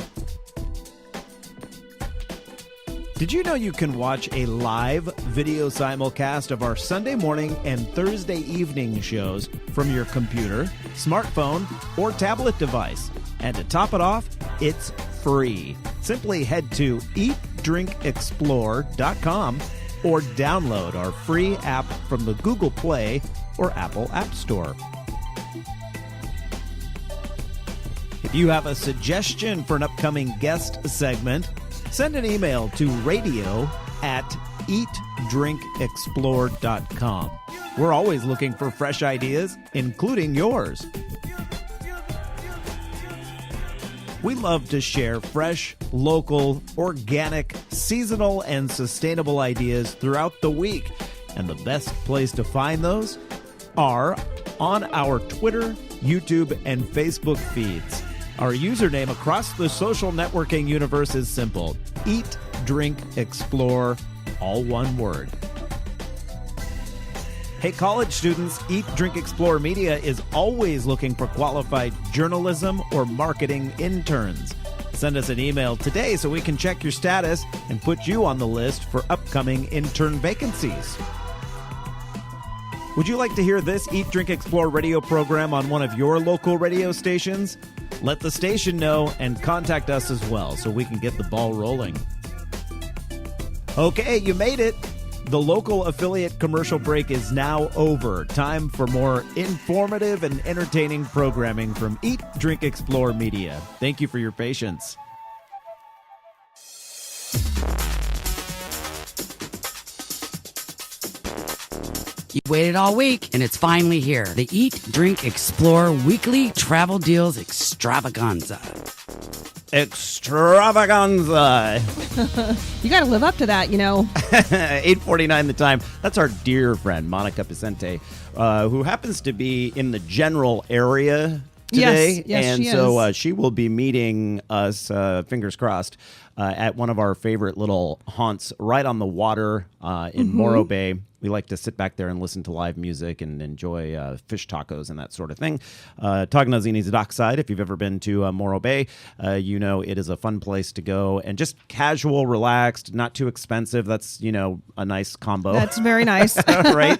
Did you know you can watch a live video simulcast of our Sunday morning and Thursday evening shows from your computer, smartphone, or tablet device? And to top it off, it's free. Simply head to eatdrinkexplore.com or download our free app from the Google Play or Apple App Store. If you have a suggestion for an upcoming guest segment, send an email to radio@eatdrinkexplore.com. We're always looking for fresh ideas, including yours. We love to share fresh, local, organic, seasonal, and sustainable ideas throughout the week. And the best place to find those are on our Twitter, YouTube, and Facebook feeds. Our username across the social networking universe is simple: Eat, Drink, Explore, all one word. Hey, college students, Eat, Drink, Explore Media is always looking for qualified journalism or marketing interns. Send us an email today so we can check your status and put you on the list for upcoming intern vacancies. Would you like to hear this Eat, Drink, Explore radio program on one of your local radio stations? Let the station know and contact us as well so we can get the ball rolling. Okay, you made it. The local affiliate commercial break is now over. Time for more informative and entertaining programming from Eat, Drink, Explore Media. Thank you for your patience. You waited all week, and it's finally here. The Eat, Drink, Explore Weekly Travel Deals Extravaganza. Extravaganza. You got to live up to that, you know. 8:49 the time. That's our dear friend, Monica Picente, who happens to be in the general area today. Yes, and she so is. she will be meeting us, fingers crossed, at one of our favorite little haunts right on the water in Morro Bay. We like to sit back there and listen to live music and enjoy fish tacos and that sort of thing. Tagnazini's Dockside, if you've ever been to Morro Bay, you know it is a fun place to go and just casual, relaxed, not too expensive. That's, you know, a nice combo. That's very nice. Right?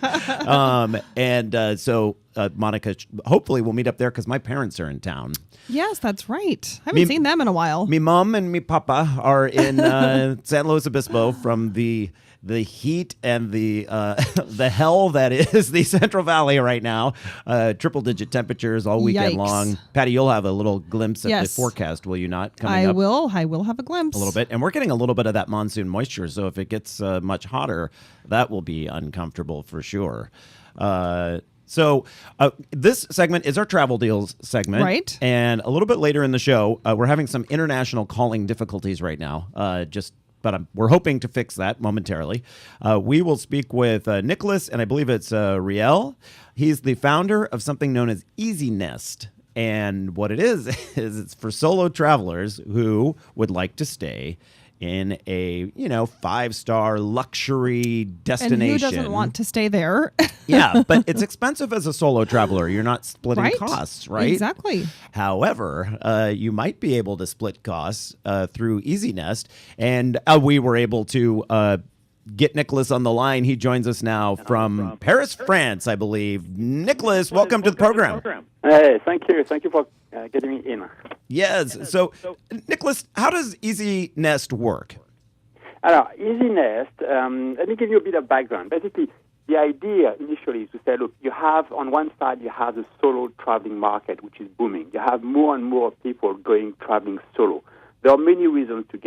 So Monica, hopefully we'll meet up there because my parents are in town. Yes, that's right. I haven't seen them in a while. Me mom and me papa are in San Luis Obispo from the heat and the hell that is the Central Valley right now. Triple-digit temperatures all weekend long. Patty, you'll have a little glimpse at the forecast, will you not? I will have a glimpse. A little bit. And we're getting a little bit of that monsoon moisture, so if it gets much hotter, that will be uncomfortable for sure. So this segment is our travel deals segment. Right. And a little bit later in the show, we're having some international calling difficulties right now. But we're hoping to fix that momentarily. We will speak with Nicolas, and I believe it's Reille. He's the founder of something known as EasyNest. And what it is it's for solo travelers who would like to stay in a, 5-star luxury destination. And who doesn't want to stay there? Yeah, but it's expensive as a solo traveler. You're not splitting costs, right? Exactly. However, you might be able to split costs through EasyNest. And we were able to get Nicolas on the line. He joins us now from Paris, France, I believe. Nicolas, welcome to the program. Hey, thank you. Thank you for getting me in. Yes. So, Nicolas, how does EasyNest work? EasyNest, let me give you a bit of background. Basically, the idea initially is to say, look, you have, on one side, you have the solo traveling market, which is booming. You have more and more people traveling solo. There are many reasons to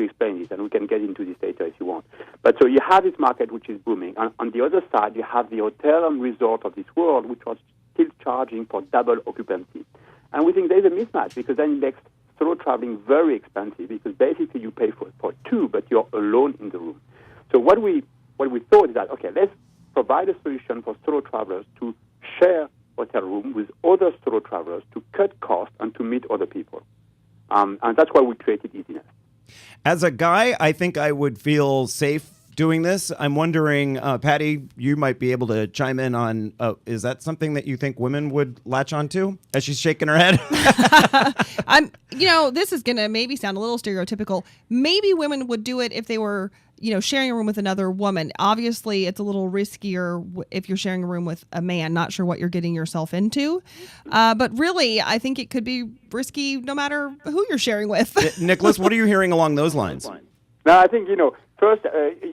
explain this, and we can get into this later if you want. But so you have this market which is booming. And on the other side, you have the hotel and resort of this world, which are still charging for double occupancy. And we think there's a mismatch because then it makes solo traveling very expensive because basically you pay for two, but you're alone in the room. So what we thought is that, okay, let's provide a solution for solo travelers to share hotel room with other solo travelers to cut costs and to meet other people. And that's why we created EasyNest. As a guy, I think I would feel safe doing this. I'm wondering, Patty, you might be able to chime in on, is that something that you think women would latch onto? As she's shaking her head. This is going to maybe sound a little stereotypical. Maybe women would do it if they were, sharing a room with another woman. Obviously, it's a little riskier if you're sharing a room with a man. Not sure what you're getting yourself into. But really, I think it could be risky no matter who you're sharing with. Nicolas, what are you hearing along those lines? No, I think, first,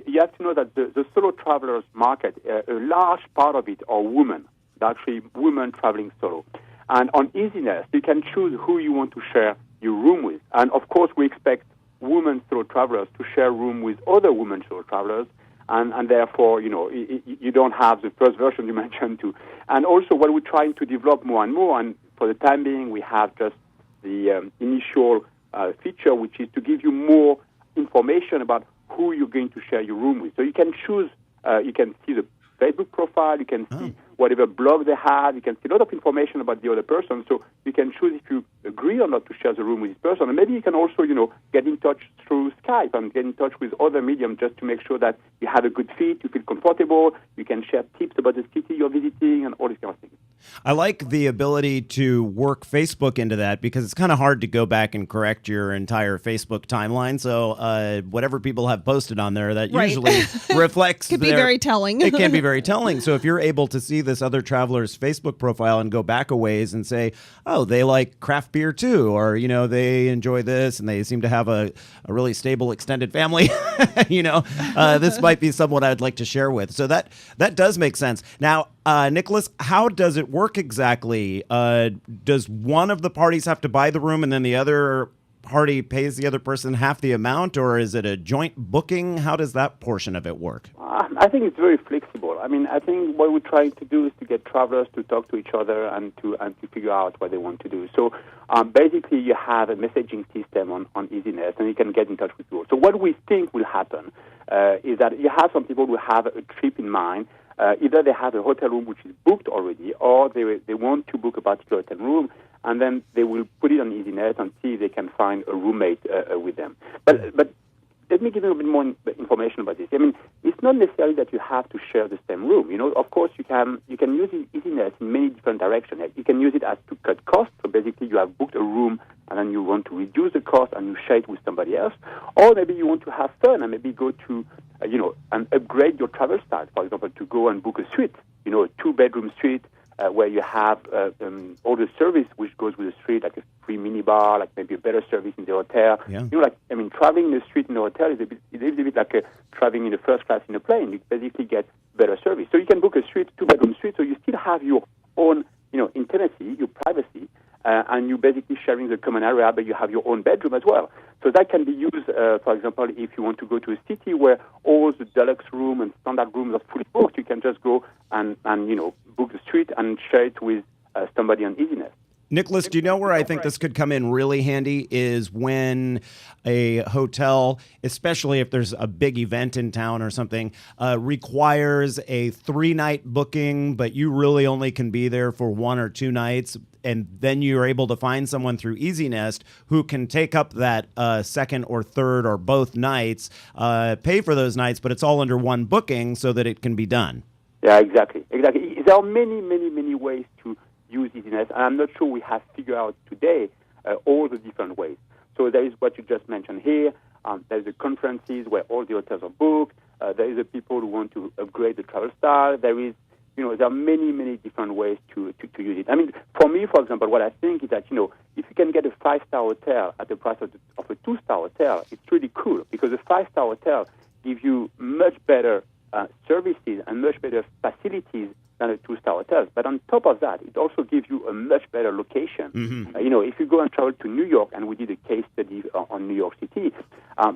you have to know that the solo travelers market, a large part of it are women. They're actually women traveling solo. And on EasyNest, you can choose who you want to share your room with. And, of course, we expect women solo travelers to share room with other women solo travelers. And therefore, you don't have the first version you mentioned too. And also what we're trying to develop more and more, and for the time being, we have just the initial feature, which is to give you more information about who you're going to share your room with. So you can choose, you can see the Facebook profile, you can see whatever blog they have, you can see a lot of information about the other person. So you can choose if you agree or not to share the room with this person. And maybe you can also, get in touch through Skype and get in touch with other mediums just to make sure that you have a good fit, you feel comfortable, you can share tips about the city you're visiting and all these kind of things. I like the ability to work Facebook into that because it's kind of hard to go back and correct your entire Facebook timeline. So whatever people have posted on there, that usually reflects Could be very telling. It can be very telling. So if you're able to see this other traveler's Facebook profile and go back a ways and say, oh, they like craft beer too, or, they enjoy this and they seem to have a really stable extended family, this might be someone I'd like to share with. So that does make sense. Now, Nicolas, how does it work exactly? Does one of the parties have to buy the room and then the other party pays the other person half the amount, or is it a joint booking? How does that portion of it work? I think it's very flexible. I think what we're trying to do is to get travelers to talk to each other and to figure out what they want to do. So basically you have a messaging system on EasyNest and you can get in touch with people. So what we think will happen is that you have some people who have a trip in mind. Either they have a hotel room which is booked already, or they want to book a particular hotel room, and then they will put it on EasyNest and see if they can find a roommate with them. But let me give you a bit more information about this. It's not necessarily that you have to share the same room. Of course, you can use EasyNest in many different directions. You can use it as to cut costs. So basically, you have booked a room, and then you want to reduce the cost, and you share it with somebody else. Or maybe you want to have fun and maybe go to and upgrade your travel style. For example, to go and book a suite, a 2-bedroom suite where you have all the service which goes with the street, like a free minibar, like maybe a better service in the hotel. Yeah. Traveling in the street in the hotel is a bit like traveling in the first class in a plane. You basically get better service. So you can book a suite, 2-bedroom suite, so you still have your own, intimacy, your privacy, and you basically sharing the common area, but you have your own bedroom as well. So that can be used, for example, if you want to go to a city where all the deluxe room and standard rooms are fully booked, you can just go and book the suite and share it with somebody on EasyNest. Nicholas, do you know where I think this could come in really handy is when a hotel, especially if there's a big event in town or something, requires a 3-night booking, but you really only can be there for 1 or 2 nights, and then you're able to find someone through EasyNest who can take up that second or third or both nights, pay for those nights, but it's all under one booking so that it can be done. Yeah, exactly. There are many, many, many ways to use EasyNest, and I'm not sure we have figured out today all the different ways. So there is what you just mentioned here. There's the conferences where all the hotels are booked. There is the people who want to upgrade the travel style. There is, there are many, many different ways to use it. I mean, for me, for example, what I think is that, if you can get a 5-star hotel at the price of a 2-star hotel, it's really cool because a 5-star hotel gives you much better services and much better facilities than a 2-star hotel. But on top of that, it also gives you a much better location. Mm-hmm. If you go and travel to New York, and we did a case study on New York City,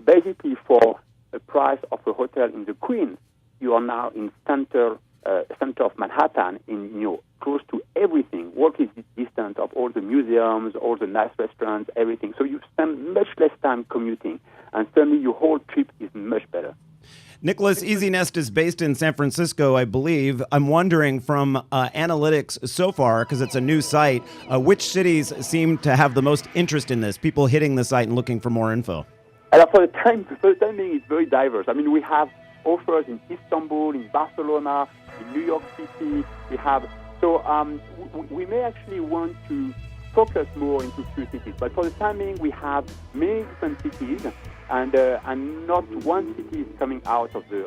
basically for the price of a hotel in the Queens, you are now in center of Manhattan, in close to everything, walking distance of all the museums, all the nice restaurants, everything. So you spend much less time commuting, and suddenly your whole trip is much better. Nicholas, EasyNest is based in San Francisco, I believe. I'm wondering from analytics so far, because it's a new site, which cities seem to have the most interest in this, people hitting the site and looking for more info? For the time being, it's very diverse. I mean, we have offers in Istanbul, in Barcelona, in New York City. We may actually want to focus more into few cities. But for the time being, we have many different cities, and not one city is coming out of the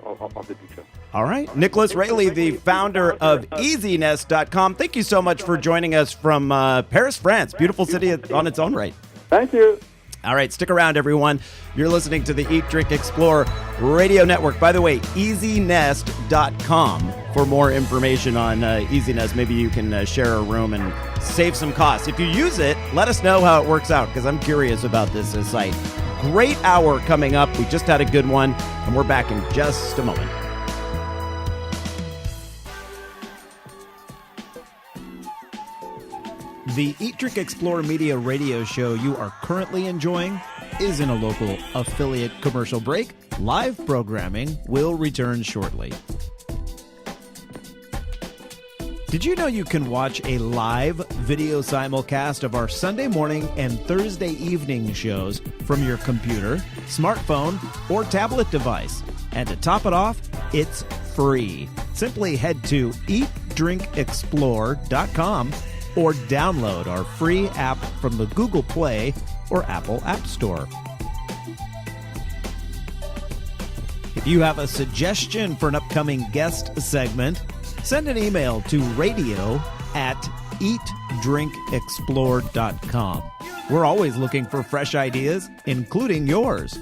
picture. All right. Nicolas Reille, the founder of EasyNest.com. Thank you so much for joining us from Paris, France. Beautiful city on its own right. Thank you. All right, stick around, everyone. You're listening to the Eat, Drink, Explore radio network. By the way, EasyNest.com for more information on EasyNest. Maybe you can share a room and save some costs. If you use it, let us know how it works out, because I'm curious about this site. Great hour coming up. We just had a good one, and we're back in just a moment. The Eat, Drink, Explore Media radio show you are currently enjoying is in a local affiliate commercial break. Live programming will return shortly. Did you know you can watch a live video simulcast of our Sunday morning and Thursday evening shows from your computer, smartphone, or tablet device? And to top it off, it's free. Simply head to eatdrinkexplore.com or download our free app from the Google Play or Apple App Store. If you have a suggestion for an upcoming guest segment, send an email to radio@eatdrinkexplore.com. We're always looking for fresh ideas, including yours.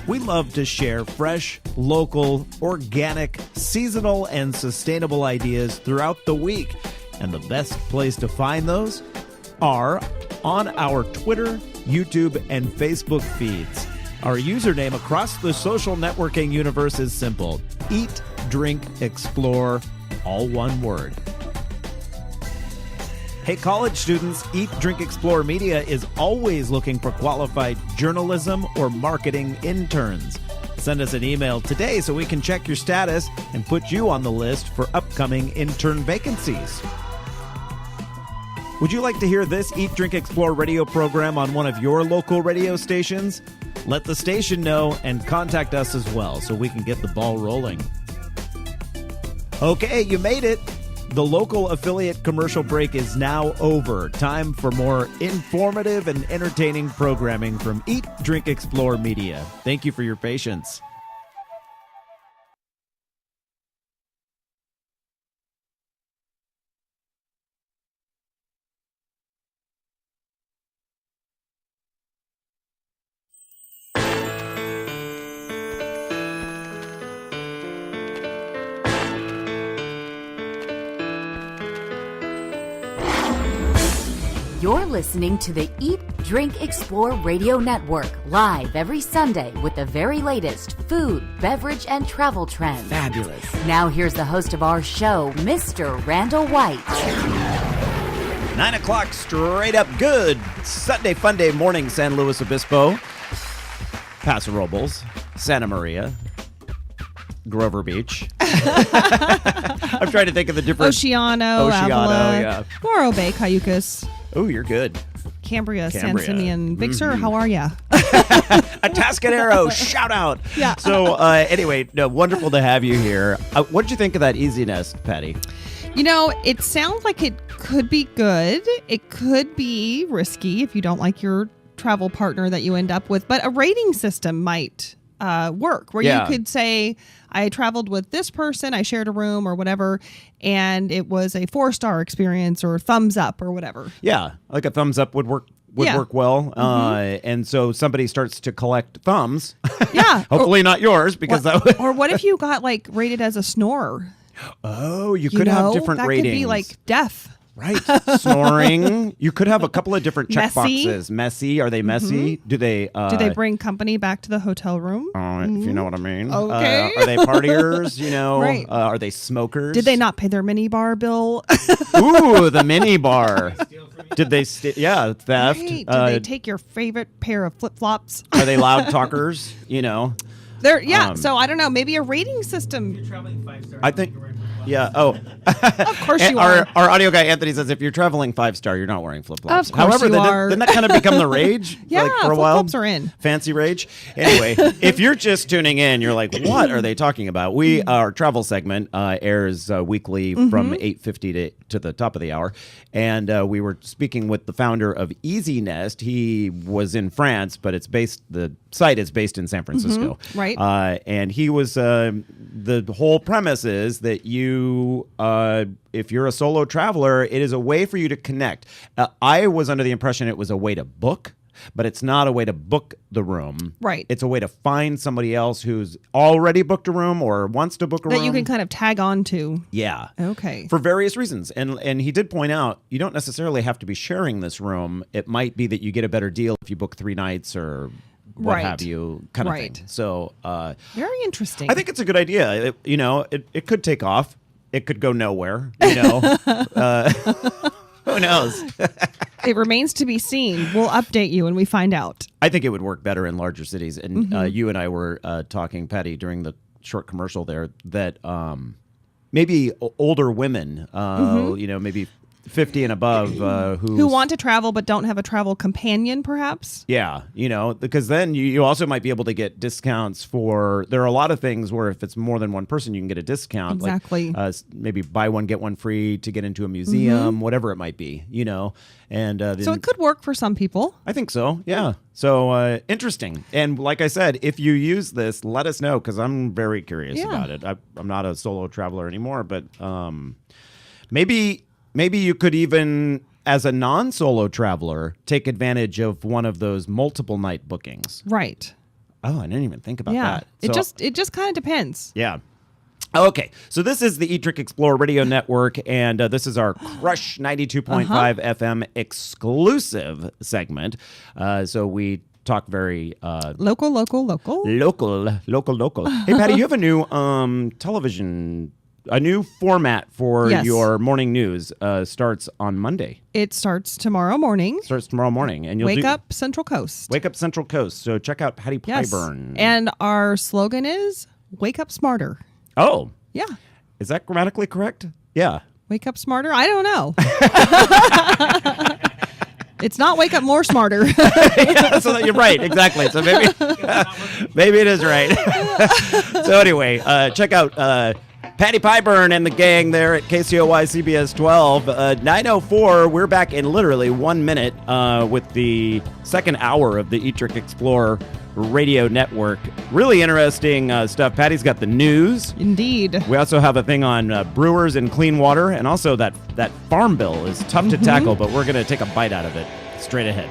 We love to share fresh, local, organic, seasonal, and sustainable ideas throughout the week. And the best place to find those are on our Twitter, YouTube, and Facebook feeds. Our username across the social networking universe is simple: Eat, Drink, Explore, all one word. Hey, college students, Eat, Drink, Explore Media is always looking for qualified journalism or marketing interns. Send us an email today so we can check your status and put you on the list for upcoming intern vacancies. Would you like to hear this Eat, Drink, Explore radio program on one of your local radio stations? Let the station know and contact us as well so we can get the ball rolling. Okay, you made it. The local affiliate commercial break is now over. Time for more informative and entertaining programming from Eat, Drink, Explore Media. Thank you for your patience. listening to the Eat, Drink, Explore Radio Network, live every Sunday with the very latest food, beverage, and travel trends. Fabulous. Now here's the host of our show, Mr. Randall White. 9 o'clock straight up good. Sunday fun day morning, San Luis Obispo, Paso Robles, Santa Maria, Grover Beach. I'm trying to think of the different... Oceano, Avila, yeah. Morro Bay, Cayucas. Oh, you're good. Cambria, San Simeon. Big Sur, how are ya? Atascadero, shout out. Yeah. So anyway, no, wonderful to have you here. What did you think of that EasyNest, Patty? You know, it sounds like it could be good. It could be risky if you don't like your travel partner that you end up with. But a rating system might work where you could say, I traveled with this person, I shared a room or whatever, and it was a 4-star experience or thumbs up or whatever. Yeah, like a thumbs up would work well. And so somebody starts to collect thumbs. Yeah. Hopefully not yours, because that would... Or what if you got like rated as a snorer? Oh, you could have different ratings. That could be like death. Right. Snoring. You could have a couple of different check Messy. boxes. Messy. Are they messy? Do they bring company back to the hotel room? If you know what I mean. Okay. Are they partiers? Right. Are they smokers? Did they not pay their mini bar bill? Ooh, the mini bar. Did they theft? Right. Did they take your favorite pair of flip-flops? Are they loud talkers? They're so I don't know, maybe a rating system. You're traveling 5-star. I think of course you are. Our audio guy Anthony says if you're traveling 5-star, you're not wearing flip-flops. Of course you are. Didn't that kind of become the rage? Yeah, like, for a while? flip-flops are in. Fancy rage. Anyway, if you're just tuning in, you're like, what are they talking about? Our travel segment airs weekly from 8:50 to the top of the hour. And we were speaking with the founder of EasyNest. He was in France, but the site is based in San Francisco. Right. And he was, the whole premise is that if you're a solo traveler, it is a way for you to connect. I was under the impression it was a way to book, but it's not a way to book the room. Right. It's a way to find somebody else who's already booked a room or wants to book a room. That you can kind of tag on to. Yeah. Okay. For various reasons. And he did point out, you don't necessarily have to be sharing this room. It might be that you get a better deal if you book 3 nights or what have you, kind of thing. So very interesting. I think it's a good idea. It could take off. It could go nowhere. Who knows? It remains to be seen. We'll update you when we find out. I think it would work better in larger cities. And you and I were talking, Patty, during the short commercial there, that maybe older women, maybe 50 and above, who want to travel but don't have a travel companion, perhaps. Yeah, because then you also might be able to get discounts for. There are a lot of things where if it's more than one person, you can get a discount. Exactly. Like, maybe buy one get one free to get into a museum, whatever it might be. And so it could work for some people. I think so. Yeah. So interesting. And like I said, if you use this, let us know, because I'm very curious about it. I'm not a solo traveler anymore, but maybe you could even, as a non-solo traveler, take advantage of one of those multiple night bookings. Right. Oh, I didn't even think about that. It just kind of depends. Yeah. Okay, so this is the Eat, Drink, Explore Radio Network, and this is our Crush 92.5 FM exclusive segment. So we talk very... Local. Hey, Patty, you have a new television... A new format for your morning news starts on Monday. It starts tomorrow morning. And you'll Wake Up Central Coast. Wake Up Central Coast. So check out Patty Pyburn. And our slogan is Wake Up Smarter. Oh. Yeah. Is that grammatically correct? Yeah. Wake Up Smarter? I don't know. It's not Wake Up More Smarter. So you're right. Exactly. So maybe it is right. So anyway, check out... Patty Pyburn and the gang there at KCOY CBS 12. 9:04, we're back in literally 1 minute with the second hour of the Eat, Drink, Explore Radio Network. Really interesting stuff. Patty's got the news. Indeed. We also have a thing on brewers and clean water, and also that farm bill is tough to tackle, but we're going to take a bite out of it straight ahead.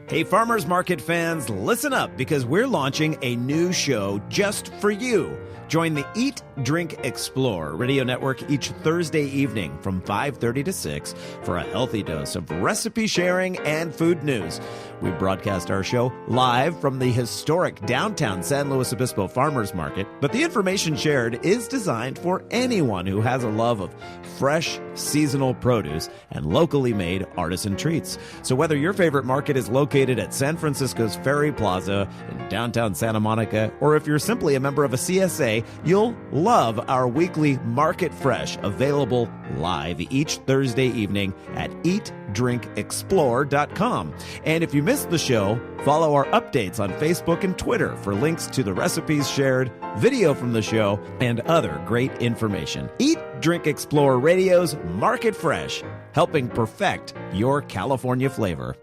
Hey, farmers market fans, listen up because we're launching a new show just for you. Join the Eat, Drink, Explore radio network each Thursday evening from 5:30 to 6 for a healthy dose of recipe sharing and food news. We broadcast our show live from the historic downtown San Luis Obispo Farmers Market, but the information shared is designed for anyone who has a love of fresh, seasonal produce and locally made artisan treats. So whether your favorite market is located at San Francisco's Ferry Plaza in downtown Santa Monica, or if you're simply a member of a CSA, you'll love our weekly Market Fresh, available live each Thursday evening at eatdrinkexplore.com. And if you missed the show, follow our updates on Facebook and Twitter for links to the recipes shared, video from the show, and other great information. Eat, Drink, Explore Radio's Market Fresh, helping perfect your California flavor.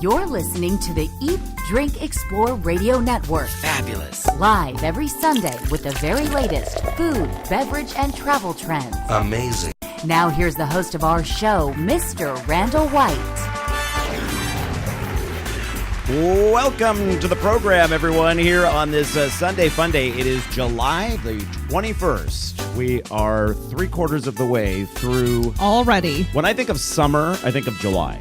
You're listening to the Eat, Drink, Explore Radio Network. Fabulous. Live every Sunday with the very latest food, beverage, and travel trends. Amazing. Now here's the host of our show, Mr. Randall White. Welcome to the program, everyone, here on this Sunday Fun Day. It is July the 21st. We are 3/4 of the way through. Already. When I think of summer, I think of July.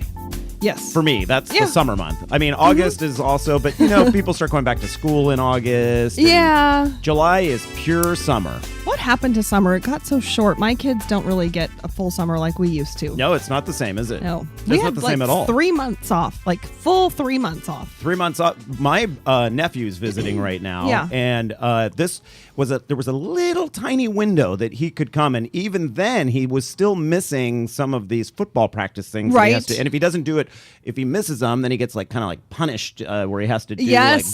Yes. For me, that's the summer month. I mean, August is also, but people start going back to school in August. Yeah. July is pure summer. What happened to summer? It got so short. My kids don't really get a full summer like we used to. No, it's not the same, is it? No. It's not the same at all. 3 months off, like full 3 months off. 3 months off. My nephew's visiting right now. Yeah. And there was a little tiny window that he could come, and even then he was still missing some of these football practice things. Right. That he has to, and if he doesn't do it, if he misses them, then he gets kind of punished where he has to do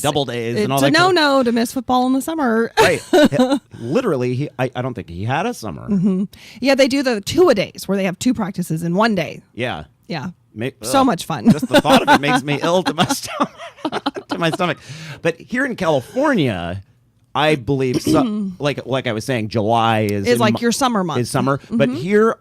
double days and all that. It's a no to miss football in the summer. Right. Literally, I don't think he had a summer. Mm-hmm. Yeah, they do the two-a-days where they have 2 practices in one day. Yeah. Yeah. So much fun. Just the thought of it makes me ill to my stomach. But here in California, I believe, like I was saying, July is like your summer month. Is summer. Mm-hmm. But here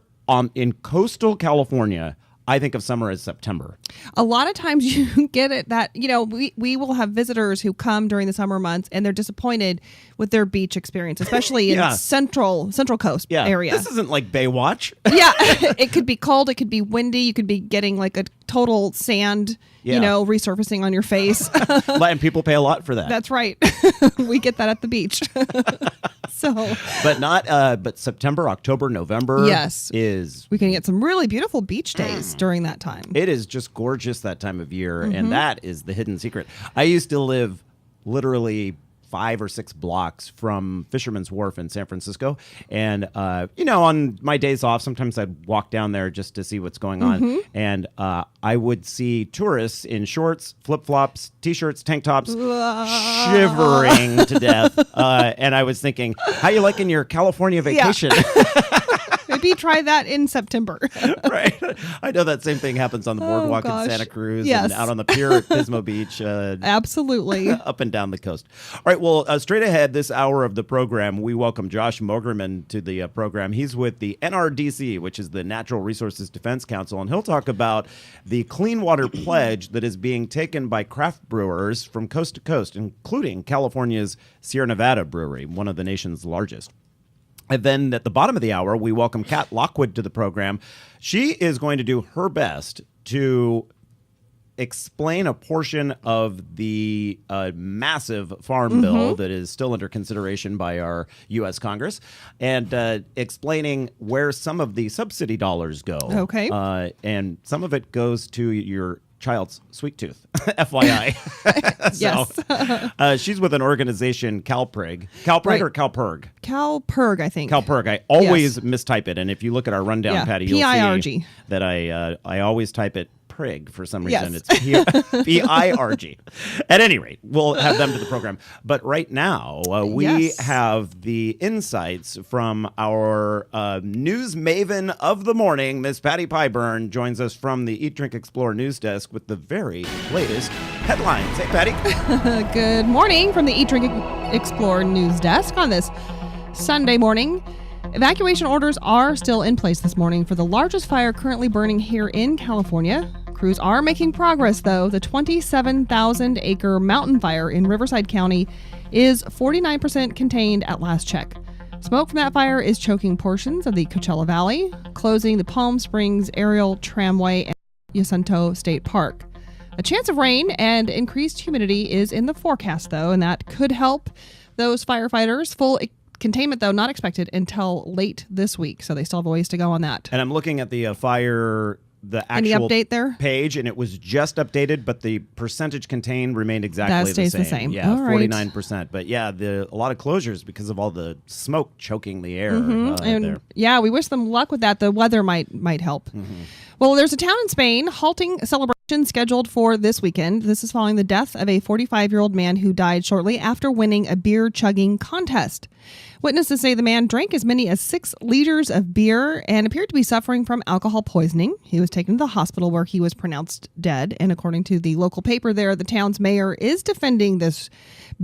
in coastal California, I think of summer as September. A lot of times you get it that, we will have visitors who come during the summer months and they're disappointed with their beach experience, especially in central coast area. This isn't like Baywatch. Yeah. It could be cold. It could be windy. You could be getting a total sand, resurfacing on your face. And people pay a lot for that. That's right. We get that at the beach. But September, October, November we can get some really beautiful beach days during that time. It is just gorgeous that time of year, and that is the hidden secret. I used to live literally 5 or 6 blocks from Fisherman's Wharf in San Francisco, and on my days off, sometimes I'd walk down there just to see what's going on, and I would see tourists in shorts, flip-flops, t-shirts, tank tops, shivering to death, and I was thinking, how you liking your California vacation? Maybe try that in September. Right. I know that same thing happens on the boardwalk in Santa Cruz and out on the pier at Pismo Beach. Absolutely. Up and down the coast. All right. Well, straight ahead this hour of the program, we welcome Josh Mogerman to the program. He's with the NRDC, which is the Natural Resources Defense Council, and he'll talk about the clean water pledge that is being taken by craft brewers from coast to coast, including California's Sierra Nevada Brewery, one of the nation's largest. And then at the bottom of the hour, we welcome Kat Lockwood to the program. She is going to do her best to explain a portion of the massive farm bill that is still under consideration by our U.S. Congress, and explaining where some of the subsidy dollars go. Okay. And some of it goes to your child's sweet tooth, FYI. Yes. She's with an organization, CALPRIG. CALPRIG or CALPRIG? CALPRIG, I think. CALPRIG. I always mistype it, and if you look at our rundown, Patty, you'll P-I-R-G. see that I always type it Prig for some reason. Yes. It's P-I-R-G. At any rate, we'll have them to the program. But right now, we have the insights from our news maven of the morning. Miss Patty Pyburn joins us from the Eat, Drink, Explore news desk with the very latest headlines. Hey, Patty. Good morning from the Eat, Drink, Explore news desk on this Sunday morning. Evacuation orders are still in place this morning for the largest fire currently burning here in California. Crews are making progress, though. The 27,000-acre mountain fire in Riverside County is 49% contained at last check. Smoke from that fire is choking portions of the Coachella Valley, closing the Palm Springs Aerial Tramway and Yosemite State Park. A chance of rain and increased humidity is in the forecast, though, and that could help those firefighters. Full containment, though, not expected until late this week, so they still have a ways to go on that. And I'm looking at the fire, the Any actual update there? page, and it was just updated, but the percentage contained remained exactly That stays the the same. same. Yeah, All right. 49%. But yeah, a lot of closures because of all the smoke choking the air And there. yeah, we wish them luck with that. The weather might help. Well, there's a town in Spain halting a celebration scheduled for this weekend. This is following the death of a 45-year-old man who died shortly after winning a beer chugging contest. Witnesses say the man drank as many as 6 liters of beer and appeared to be suffering from alcohol poisoning. He was taken to the hospital where he was pronounced dead. And according to the local paper there, the town's mayor is defending this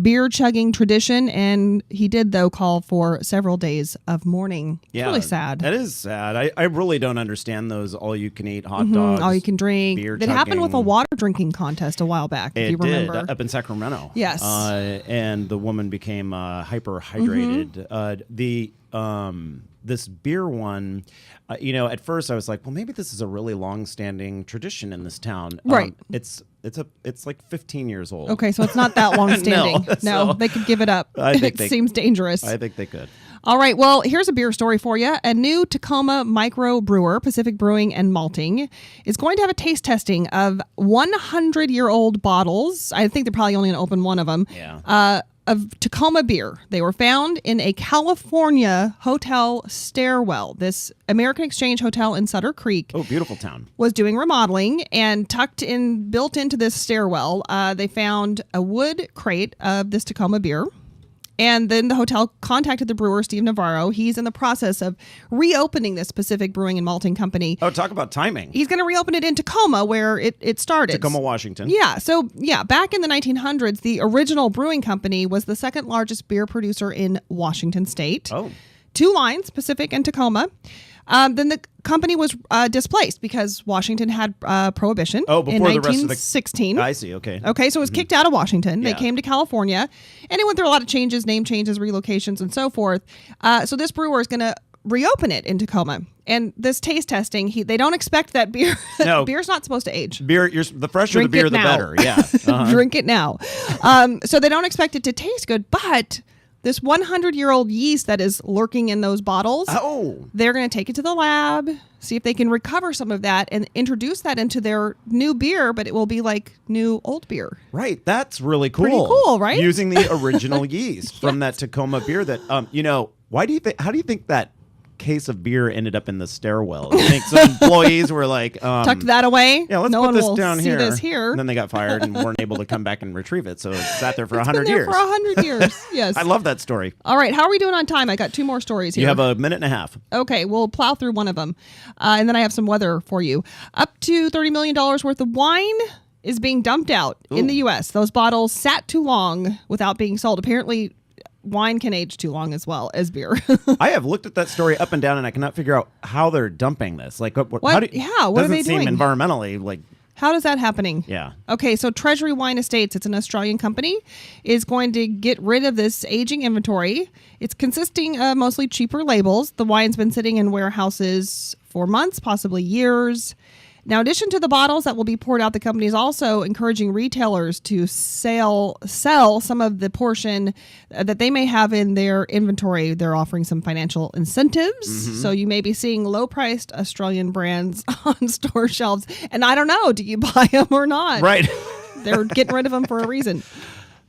beer chugging tradition. And he did, though, call for several days of mourning. It's really sad. That is sad. I really don't understand those all-you-can-eat hot dogs. All you can drink. Beer That happened with a chugging. water drinking contest a while back, if you remember. Did, up in Sacramento. Yes. And the woman became hyperhydrated. This beer one, at first I was like, well, maybe this is a really long-standing tradition in this town. Right. It's like 15 years old. Okay, so it's not that long standing. No, so they could give it up. I think It seems dangerous. I think they could. All right, well, here's a beer story for you. A new Tacoma micro brewer, Pacific Brewing and Malting, is going to have a taste testing of 100-year-old bottles. I think they're probably only going to open one of them. Yeah. Of Tacoma beer. They were found in a California hotel stairwell. This American Exchange Hotel in Sutter Creek. Oh, beautiful town. Was doing remodeling, and built into this stairwell, they found a wood crate of this Tacoma beer. And then the hotel contacted the brewer, Steve Navarro. He's in the process of reopening this Pacific Brewing and Malting Company. Oh, talk about timing. He's going to reopen it in Tacoma, where it started. Tacoma, Washington. Yeah. So, back in the 1900s, the original brewing company was the second largest beer producer in Washington state. Oh. 2 lines, Pacific and Tacoma. Then the company was displaced because Washington had prohibition before in the rest of the 1916. I see. Okay. Okay, so it was kicked out of Washington. They Yeah. came to California, and it went through a lot of changes, name changes, relocations, and so forth. So this brewer is going to reopen it in Tacoma. And this taste testing, they don't expect that beer. No. Beer's not supposed to age. Beer, the fresher Drink the beer, it the now. better. Yeah. Uh-huh. Drink it now. So they don't expect it to taste good, but this 100-year-old yeast that is lurking in those bottles, they're going to take it to the lab, see if they can recover some of that, and introduce that into their new beer, but it will be like new old beer. Right. That's really cool. Pretty cool, right? Using the original yeast from that Tacoma beer that, how do you think that case of beer ended up in the stairwell? You think some employees were like, tucked that away? Yeah, let's no put one this will down see here. this here. And then they got fired and weren't able to come back and retrieve it. So it sat there for 100 been there years. for 100 years, yes. I love that story. All right, how are we doing on time? I got 2 more stories here. You have a minute and a half. Okay, we'll plow through one of them. And then I have some weather for you. Up to $30 million worth of wine is being dumped out in the U.S. Those bottles sat too long without being sold. Apparently, wine can age too long as well as beer. I have looked at that story up and down, and I cannot figure out how they're dumping this. Like, what what are they doesn't seem doing? environmentally like. How is that happening? Yeah. Okay, so Treasury Wine Estates, it's an Australian company, is going to get rid of this aging inventory. It's consisting of mostly cheaper labels. The wine's been sitting in warehouses for months, possibly years. Now, in addition to the bottles that will be poured out, the company is also encouraging retailers to sell some of the portion that they may have in their inventory. They're offering some financial incentives. So you may be seeing low-priced Australian brands on store shelves. And I don't know, do you buy them or not? Right. They're getting rid of them for a reason.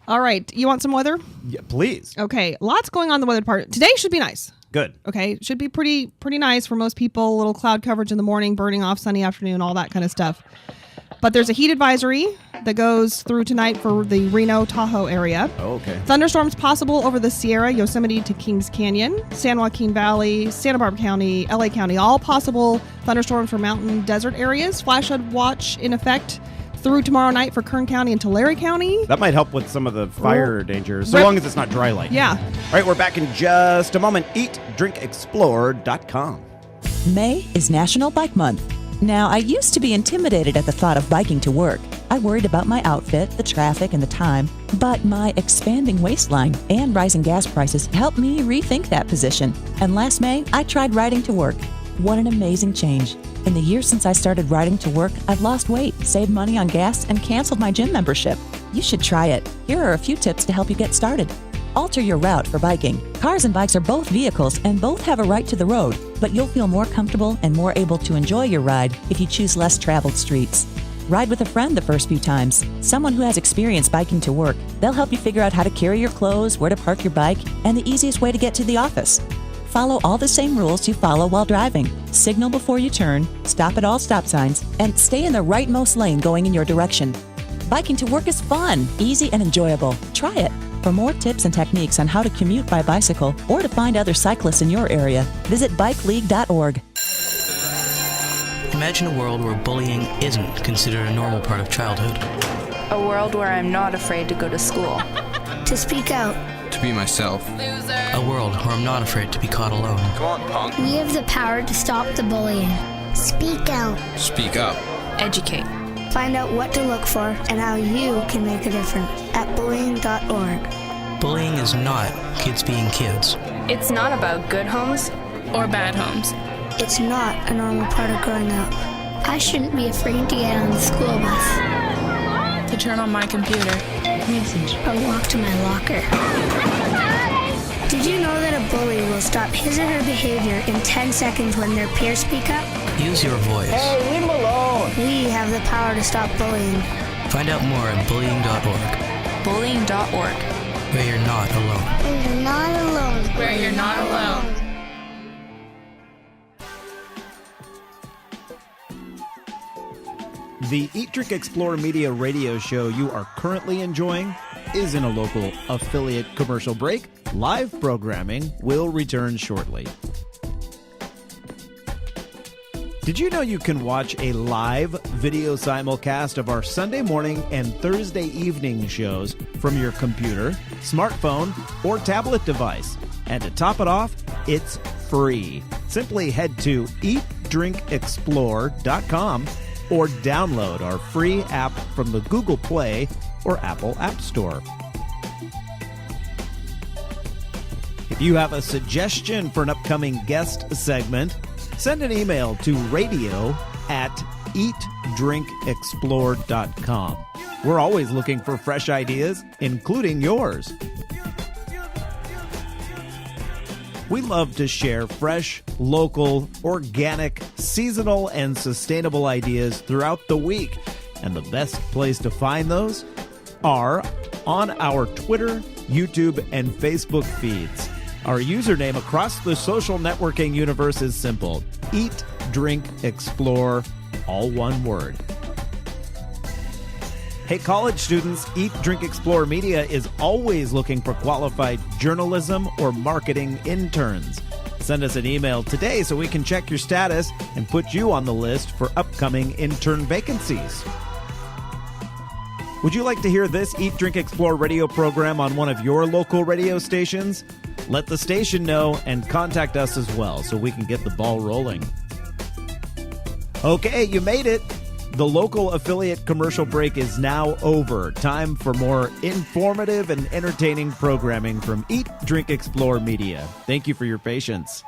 All right. You want some weather? Yeah, please. Okay. Lots going on in the weather part. Today should be nice. Good. Okay. Should be pretty nice for most people. A little cloud coverage in the morning, burning off sunny afternoon, all that kind of stuff. But there's a heat advisory that goes through tonight for the Reno, Tahoe area. Oh, okay. Thunderstorms possible over the Sierra, Yosemite to Kings Canyon, San Joaquin Valley, Santa Barbara County, LA County, all possible thunderstorms for mountain desert areas. Flash flood watch in effect through tomorrow night for Kern County and Tulare County. That might help with some of the fire dangers, so long as it's not dry lightning. Yeah. All right, we're back in just a moment. EatDrinkExplore.com. May is National Bike Month. Now, I used to be intimidated at the thought of biking to work. I worried about my outfit, the traffic, and the time. But my expanding waistline and rising gas prices helped me rethink that position. And last May, I tried riding to work. What an amazing change. In the years since I started riding to work, I've lost weight, saved money on gas, and canceled my gym membership. You should try it. Here are a few tips to help you get started. Alter your route for biking. Cars and bikes are both vehicles and both have a right to the road, but you'll feel more comfortable and more able to enjoy your ride if you choose less traveled streets. Ride with a friend the first few times, someone who has experience biking to work. They'll help you figure out how to carry your clothes, where to park your bike, and the easiest way to get to the office. Follow all the same rules you follow while driving. Signal before you turn, stop at all stop signs, and stay in the rightmost lane going in your direction. Biking to work is fun, easy, and enjoyable. Try it. For more tips and techniques on how to commute by bicycle or to find other cyclists in your area, visit bikeleague.org. Imagine a world where bullying isn't considered a normal part of childhood. A world where I'm not afraid to go to school. To speak out. To be myself. A world where I'm not afraid to be caught alone. Come on, punk. We have the power to stop the bullying. Speak out. Speak up. Educate. Find out what to look for and how you can make a difference at bullying.org. Bullying is not kids being kids. It's not about good homes or bad homes. It's not a normal part of growing up. I shouldn't be afraid to get on the school bus. To turn on my computer. Message. Or walk to my locker. Did you know that a bully will stop his or her behavior in 10 seconds when their peers speak up? Use your voice. Hey, leave him alone. We have the power to stop bullying. Find out more at bullying.org. Bullying.org. Where you're not alone. Where you're not alone. Where you're not alone. The Eat, Drink, Explore Media radio show you are currently enjoying is in a local affiliate commercial break. Live programming will return shortly. Did you know you can watch a live video simulcast of our Sunday morning and Thursday evening shows from your computer, smartphone, or tablet device? And to top it off, it's free. Simply head to eatdrinkexplore.com or download our free app from the Google Play or Apple App Store. If you have a suggestion for an upcoming guest segment, send an email to radio@eatdrinkexplore.com. We're always looking for fresh ideas, including yours. We love to share fresh, local, organic, seasonal, and sustainable ideas throughout the week. And the best place to find those are on our Twitter, YouTube, and Facebook feeds. Our username across the social networking universe is simple: Eat, Drink, Explore, all one word. Hey, college students, Eat, Drink, Explore Media is always looking for qualified journalism or marketing interns. Send us an email today so we can check your status and put you on the list for upcoming intern vacancies. Would you like to hear this Eat, Drink, Explore radio program on one of your local radio stations? Let the station know and contact us as well so we can get the ball rolling. Okay, you made it. The local affiliate commercial break is now over. Time for more informative and entertaining programming from Eat, Drink, Explore Media. Thank you for your patience.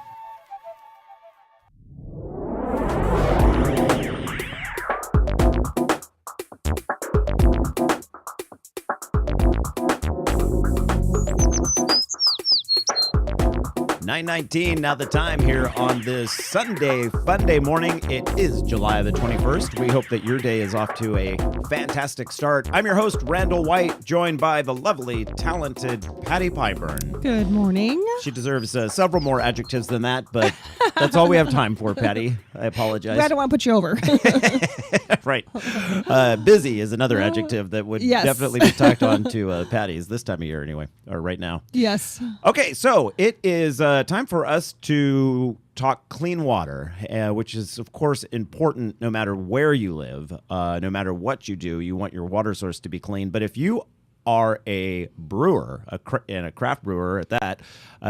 .19 now the time here on this Sunday Funday morning. It is July the 21st. We hope that your day is off to a fantastic start. I'm your host, Randall White, joined by the lovely, talented Patty Pyburn. Good morning. She deserves several more adjectives than that, but that's all we have time for, Patty. I apologize. I don't want to put you over. Right. Busy is another adjective that would definitely be tacked on to Patty's this time of year anyway, or right now. Yes. Okay, so it is time for us to talk clean water, which is, of course, important no matter where you live, no matter what you do. You want your water source to be clean. But if you are a brewer, and a craft brewer at that,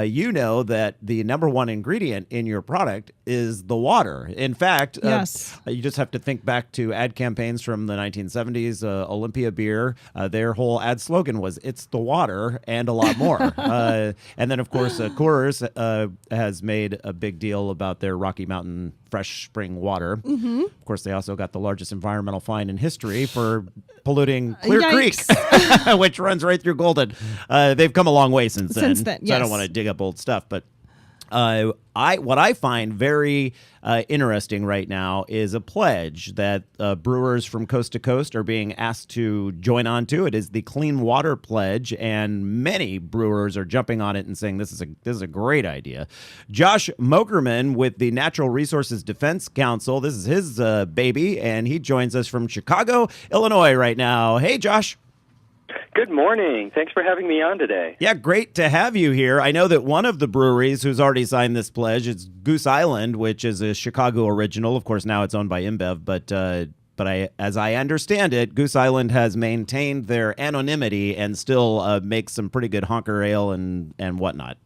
you know that the number one ingredient in your product is the water. In fact, yes. You just have to think back to ad campaigns from the 1970s. Olympia Beer, their whole ad slogan was, "It's the water and a lot more." And then, of course, Coors has made a big deal about their Rocky Mountain fresh spring water. Mm-hmm. Of course, they also got the largest environmental fine in history for polluting Clear Yikes. Creek, which runs right through Golden. They've come a long way since then. Yes. So I don't want to dig up old stuff, but what I find very interesting right now is a pledge that brewers from coast to coast are being asked to join on to. It is the Clean Water Pledge, and many brewers are jumping on it and saying this is a great idea. Josh Mogerman with the Natural Resources Defense Council, this is his baby, and he joins us from Chicago, Illinois right now. Hey, Josh. Good morning. Thanks for having me on today. Yeah, great to have you here. I know that one of the breweries who's already signed this pledge is Goose Island, which is a Chicago original. Of course, now it's owned by InBev, but as I understand it, Goose Island has maintained their anonymity and still makes some pretty good honker ale and whatnot.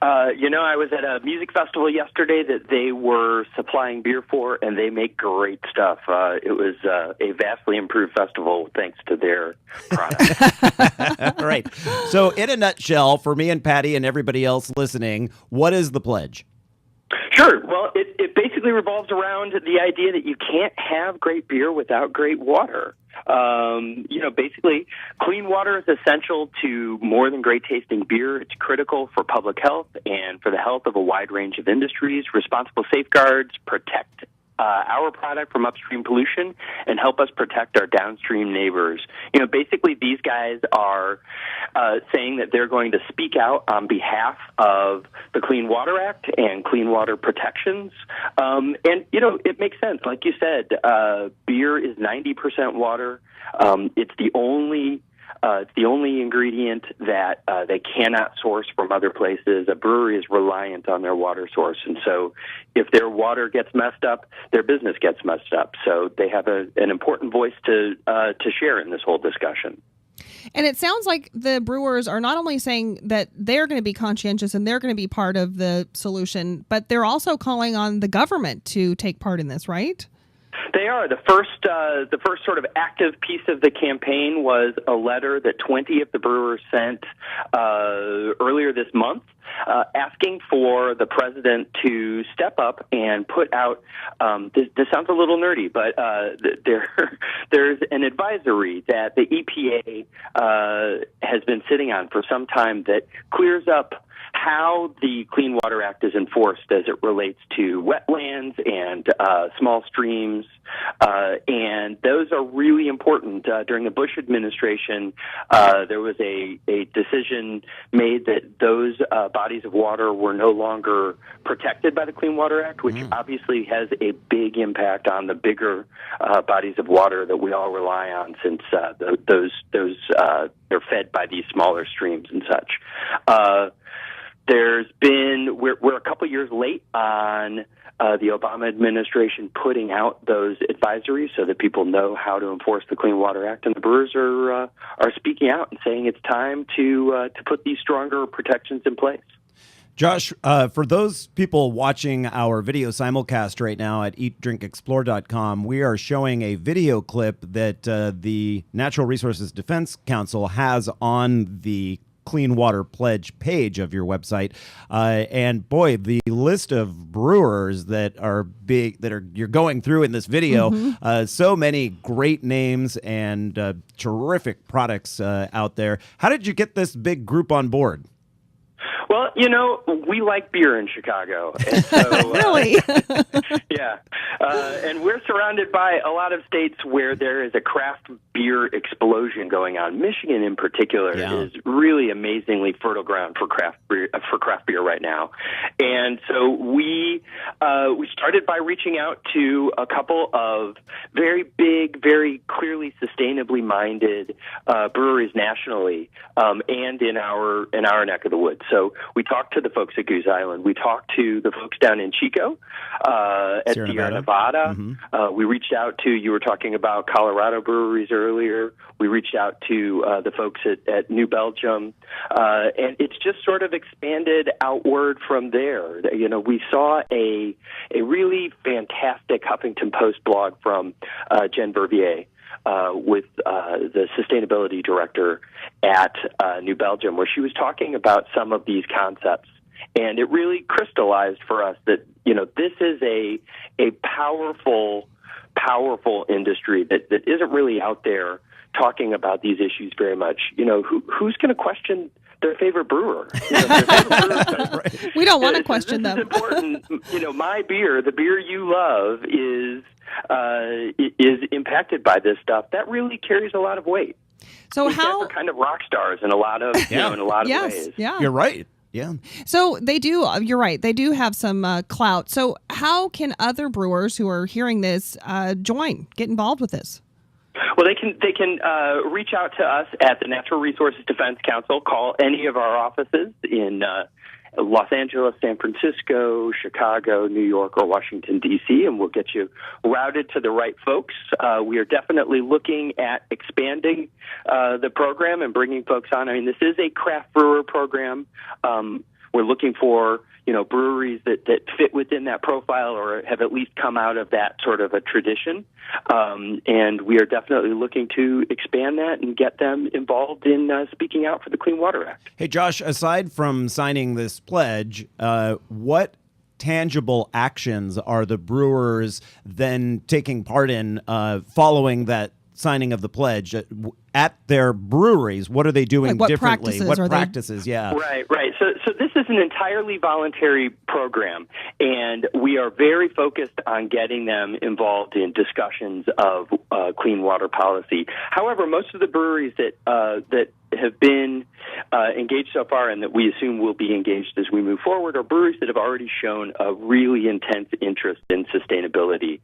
I was at a music festival yesterday that they were supplying beer for, and they make great stuff. It was a vastly improved festival thanks to their product. Right. So in a nutshell, for me and Patty and everybody else listening, what is the pledge? Sure. Well, it basically revolves around the idea that you can't have great beer without great water. Basically, clean water is essential to more than great tasting beer. It's critical for public health and for the health of a wide range of industries. Responsible safeguards protect our product from upstream pollution and help us protect our downstream neighbors. Basically, these guys are saying that they're going to speak out on behalf of the Clean Water Act and clean water protections. It makes sense. Like you said, beer is 90% water. It's the only ingredient that they cannot source from other places. A brewery is reliant on their water source, and so if their water gets messed up, their business gets messed up. So they have an important voice to share in this whole discussion. And it sounds like the brewers are not only saying that they're going to be conscientious and they're going to be part of the solution, but they're also calling on the government to take part in this, right? They are. The first sort of active piece of the campaign was a letter that 20 of the brewers sent earlier this month, asking for the president to step up and put out, this sounds a little nerdy, but there's an advisory that the EPA has been sitting on for some time that clears up how the Clean Water Act is enforced as it relates to wetlands and small streams, and those are really important. During the Bush administration, there was a decision made that those bodies of water were no longer protected by the Clean Water Act, which obviously has a big impact on the bigger bodies of water that we all rely on, since they're fed by these smaller streams and such. We're a couple years late on the Obama administration putting out those advisories so that people know how to enforce the Clean Water Act, and the brewers are speaking out and saying it's time to put these stronger protections in place. Josh, for those people watching our video simulcast right now at eatdrinkexplore.com, we are showing a video clip that the Natural Resources Defense Council has on the Clean Water Pledge page of your website, and boy, the list of brewers that are you're going through in this video, so many great names and terrific products out there. How did you get this big group on board? Well, we like beer in Chicago. And so, really? Yeah. Yeah. And we're surrounded by a lot of states where there is a craft beer explosion going on. Michigan, in particular, is really amazingly fertile ground for craft beer right now. And so we started by reaching out to a couple of very big, very clearly sustainably minded breweries nationally, and in our neck of the woods. So we talked to the folks at Goose Island. We talked to the folks down in Chico, at Sierra Nevada. We reached out to, you were talking about Colorado breweries earlier. We reached out to the folks at New Belgium, and it's just sort of expanded outward from there. You know, we saw a really fantastic Huffington Post blog from Jen Verviers, with the sustainability director at New Belgium, where she was talking about some of these concepts. And it really crystallized for us that, you know, this is a powerful industry that isn't really out there talking about these issues very much. You know, who's going to question their favorite brewer? You know, their favorite brewer we don't want to question them. This is important. You know, my beer, the beer you love, is impacted by this stuff. That really carries a lot of weight. So these guys are kind of rock stars in a lot of in a lot of ways. Yeah. You're right. Yeah. So they do, you're right, they do have some clout. So how can other brewers who are hearing this get involved with this? Well, they can reach out to us at the Natural Resources Defense Council, call any of our offices in Los Angeles, San Francisco, Chicago, New York, or Washington, D.C., and we'll get you routed to the right folks. We are definitely looking at expanding the program and bringing folks on. I mean, this is a craft brewer program. We're looking for, you know, breweries that fit within that profile or have at least come out of that sort of a tradition. And we are definitely looking to expand that and get them involved in speaking out for the Clean Water Act. Hey, Josh, aside from signing this pledge, what tangible actions are the brewers then taking part in following that signing of the pledge at their breweries? What are they doing differently? What practices? Yeah. Right. So this is an entirely voluntary program, and we are very focused on getting them involved in discussions of clean water policy. However, most of the breweries that have been engaged so far and that we assume will be engaged as we move forward are breweries that have already shown a really intense interest in sustainability.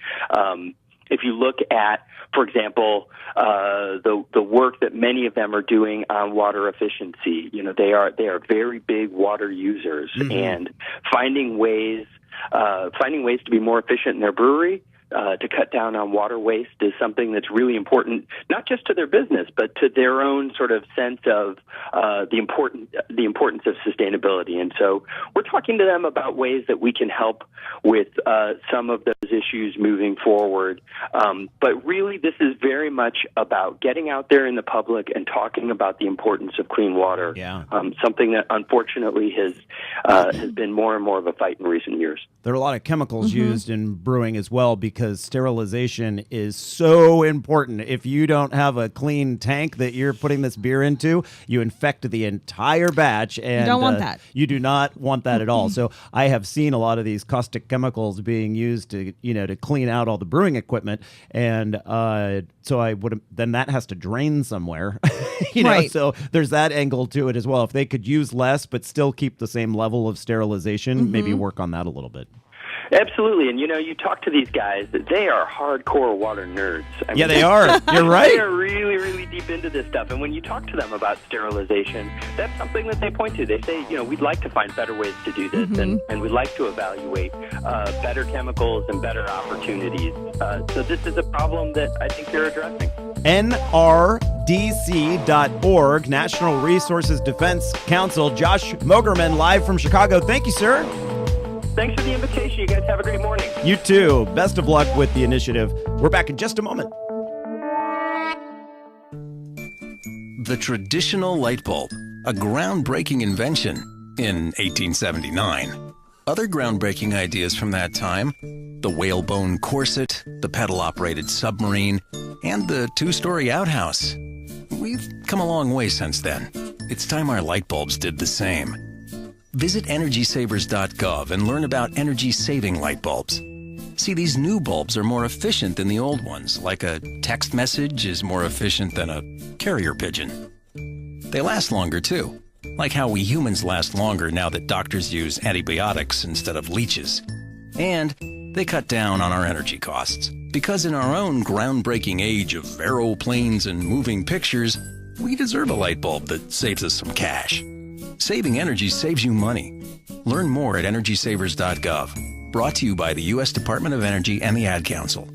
If you look at, for example, the work that many of them are doing on water efficiency, you know, they are very big water users, and finding ways to be more efficient in their brewery, to cut down on water waste is something that's really important, not just to their business, but to their own sort of sense of the importance of sustainability. And so we're talking to them about ways that we can help with some of those issues moving forward. But really, this is very much about getting out there in the public and talking about the importance of clean water. Yeah. Something that unfortunately has been more and more of a fight in recent years. There are a lot of chemicals used in brewing as well, because sterilization is so important. If you don't have a clean tank that you're putting this beer into, you infect the entire batch. And you don't want that. You do not want that at all. So I have seen a lot of these caustic chemicals being used to clean out all the brewing equipment. And so then that has to drain somewhere. Right. So there's that angle to it as well. If they could use less but still keep the same level of sterilization, maybe work on that a little bit. Absolutely. And, you talk to these guys, they are hardcore water nerds. I mean, they are. You're right. They are really, really deep into this stuff. And when you talk to them about sterilization, that's something that they point to. They say, we'd like to find better ways to do this, and we'd like to evaluate better chemicals and better opportunities. So this is a problem that I think they're addressing. NRDC.org, National Resources Defense Council. Josh Mogerman, live from Chicago. Thank you, sir. Thanks for the invitation. You guys have a great morning. You too. Best of luck with the initiative. We're back in just a moment. The traditional light bulb, a groundbreaking invention in 1879. Other groundbreaking ideas from that time: the whalebone corset, the pedal-operated submarine, and the two-story outhouse. We've come a long way since then. It's time our light bulbs did the same. Visit EnergySavers.gov and learn about energy-saving light bulbs. See, these new bulbs are more efficient than the old ones, like a text message is more efficient than a carrier pigeon. They last longer, too, like how we humans last longer now that doctors use antibiotics instead of leeches. And they cut down on our energy costs, because in our own groundbreaking age of aeroplanes and moving pictures, we deserve a light bulb that saves us some cash. Saving energy saves you money. Learn more at EnergySavers.gov. Brought to you by the U.S. Department of Energy and the Ad Council.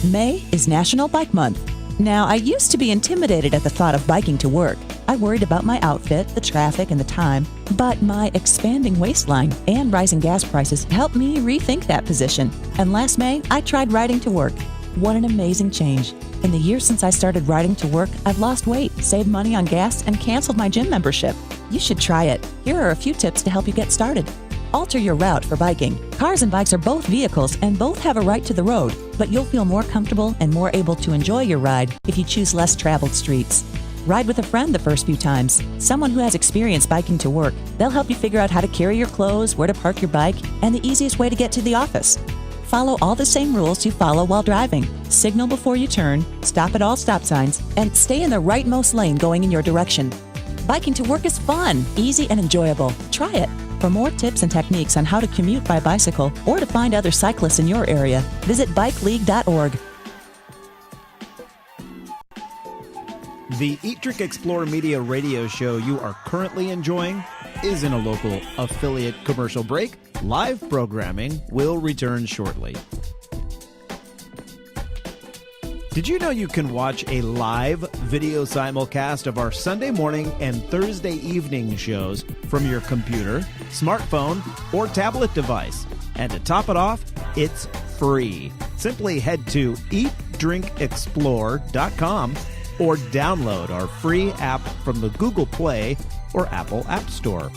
May is National Bike Month. Now, I used to be intimidated at the thought of biking to work. I worried about my outfit, the traffic, and the time. But my expanding waistline and rising gas prices helped me rethink that position. And last May, I tried riding to work. What an amazing change. In the years since I started riding to work, I've lost weight, saved money on gas, and canceled my gym membership. You should try it. Here are a few tips to help you get started. Alter your route for biking. Cars and bikes are both vehicles and both have a right to the road, but you'll feel more comfortable and more able to enjoy your ride if you choose less traveled streets. Ride with a friend the first few times, someone who has experience biking to work. They'll help you figure out how to carry your clothes, where to park your bike, and the easiest way to get to the office. Follow all the same rules you follow while driving. Signal before you turn, stop at all stop signs, and stay in the rightmost lane going in your direction. Biking to work is fun, easy, and enjoyable. Try it. For more tips and techniques on how to commute by bicycle or to find other cyclists in your area, visit bikeleague.org. The Eat, Drink, Explore Media radio show you are currently enjoying is in a local affiliate commercial break. Live programming will return shortly. Did you know you can watch a live video simulcast of our Sunday morning and Thursday evening shows from your computer, smartphone, or tablet device? And to top it off, it's free. Simply head to eatdrinkexplore.com or download our free app from the Google Play or Apple App Store.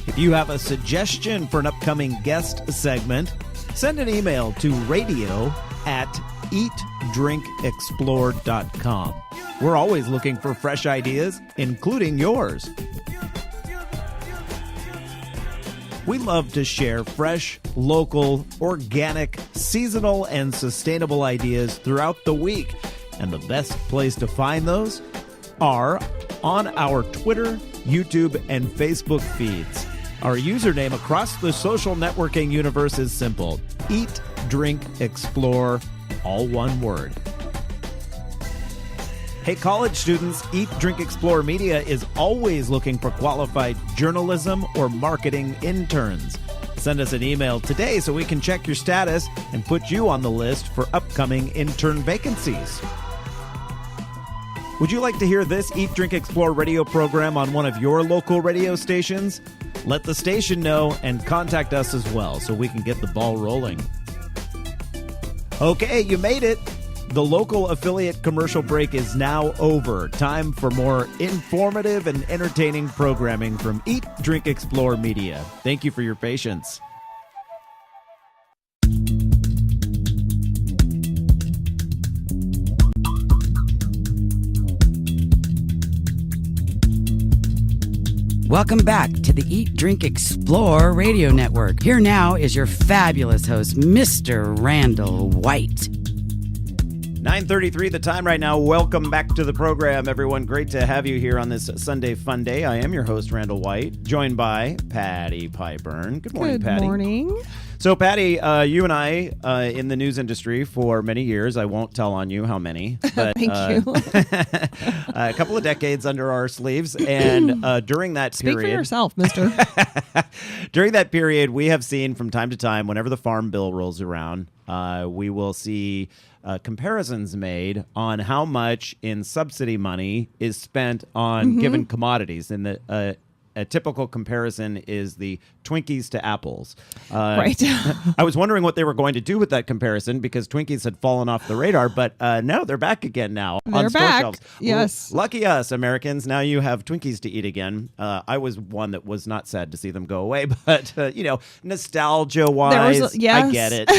If you have a suggestion for an upcoming guest segment, send an email to radio@eatdrinkexplore.com. We're always looking for fresh ideas, including yours. We love to share fresh, local, organic, seasonal, and sustainable ideas throughout the week. And the best place to find those are on our Twitter, YouTube, and Facebook feeds. Our username across the social networking universe is simple: Eat, Drink, Explore, all one word. Hey, college students, Eat, Drink, Explore Media is always looking for qualified journalism or marketing interns. Send us an email today so we can check your status and put you on the list for upcoming intern vacancies. Would you like to hear this Eat, Drink, Explore radio program on one of your local radio stations? Let the station know and contact us as well so we can get the ball rolling. Okay, you made it. The local affiliate commercial break is now over. Time for more informative and entertaining programming from Eat, Drink, Explore Media. Thank you for your patience. Welcome back to the Eat, Drink, Explore radio network. Here now is your fabulous host, Mr. Randall White. 9:33 the time right now. Welcome back to the program, everyone. Great to have you here on this Sunday fun day. I am your host, Randall White, joined by Patty Pyburn. Good morning, Patty. Good morning. So, Patty, you and I in the news industry for many years. I won't tell on you how many, but Thank you. a couple of decades under our sleeves. And during that period... Speak for yourself, mister. During that period, we have seen from time to time, whenever the Farm Bill rolls around, we will see comparisons made on how much in subsidy money is spent on given commodities. And a typical comparison is the Twinkies to apples. Right. I was wondering what they were going to do with that comparison because Twinkies had fallen off the radar, but no, they're back again now on store back. shelves. Yes. Lucky us, Americans. Now you have Twinkies to eat again. I was one that was not sad to see them go away, but nostalgia-wise, yes. I get it.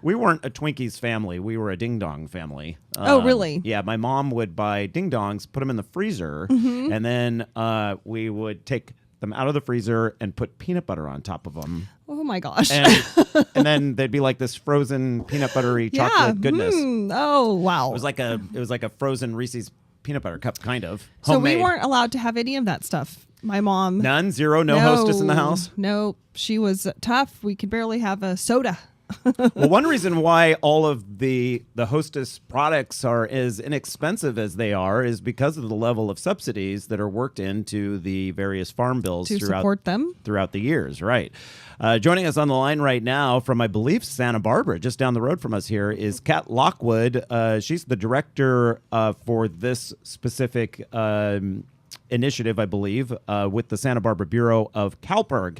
We weren't a Twinkies family. We were a Ding Dong family. Oh, really? Yeah, my mom would buy Ding Dongs, put them in the freezer, Mm-hmm. and then we would take them out of the freezer and put peanut butter on top of them. Oh my gosh. And then they'd be like this frozen peanut buttery chocolate goodness. Oh, wow. It was like a frozen Reese's peanut butter cup, kind of. So Homemade. we weren't allowed to have any of that stuff. My mom. None? Zero? No hostess in the house? No, she was tough. We could barely have a soda. Well, one reason why all of the Hostess products are as inexpensive as they are is because of the level of subsidies that are worked into the various farm bills to support them throughout the years. Right. Joining us on the line right now from, I believe, Santa Barbara, just down the road from us here, is Kat Lockwood. She's the director for this specific initiative, I believe, with the Santa Barbara Bureau of CALPRIG.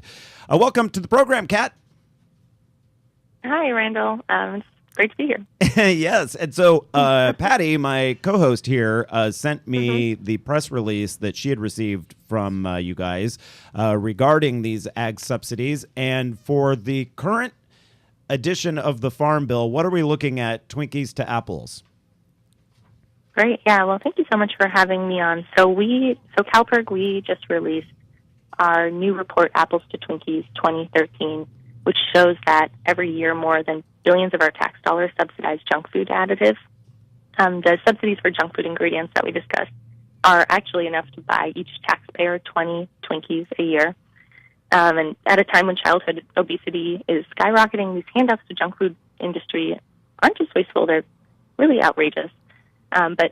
Welcome to the program, Kat. Hi, Randall. It's great to be here. Yes. And so Patty, my co-host here, sent me the press release that she had received from you guys regarding these ag subsidies. And for the current edition of the Farm Bill, what are we looking at, Twinkies to apples? Great. Yeah. Well, thank you so much for having me on. So CalPERG, we just released our new report, Apples to Twinkies 2013, which shows that every year more than billions of our tax dollars subsidize junk food additives. The subsidies for junk food ingredients that we discussed are actually enough to buy each taxpayer 20 Twinkies a year. And at a time when childhood obesity is skyrocketing, these handouts to junk food industry aren't just wasteful, they're really outrageous. But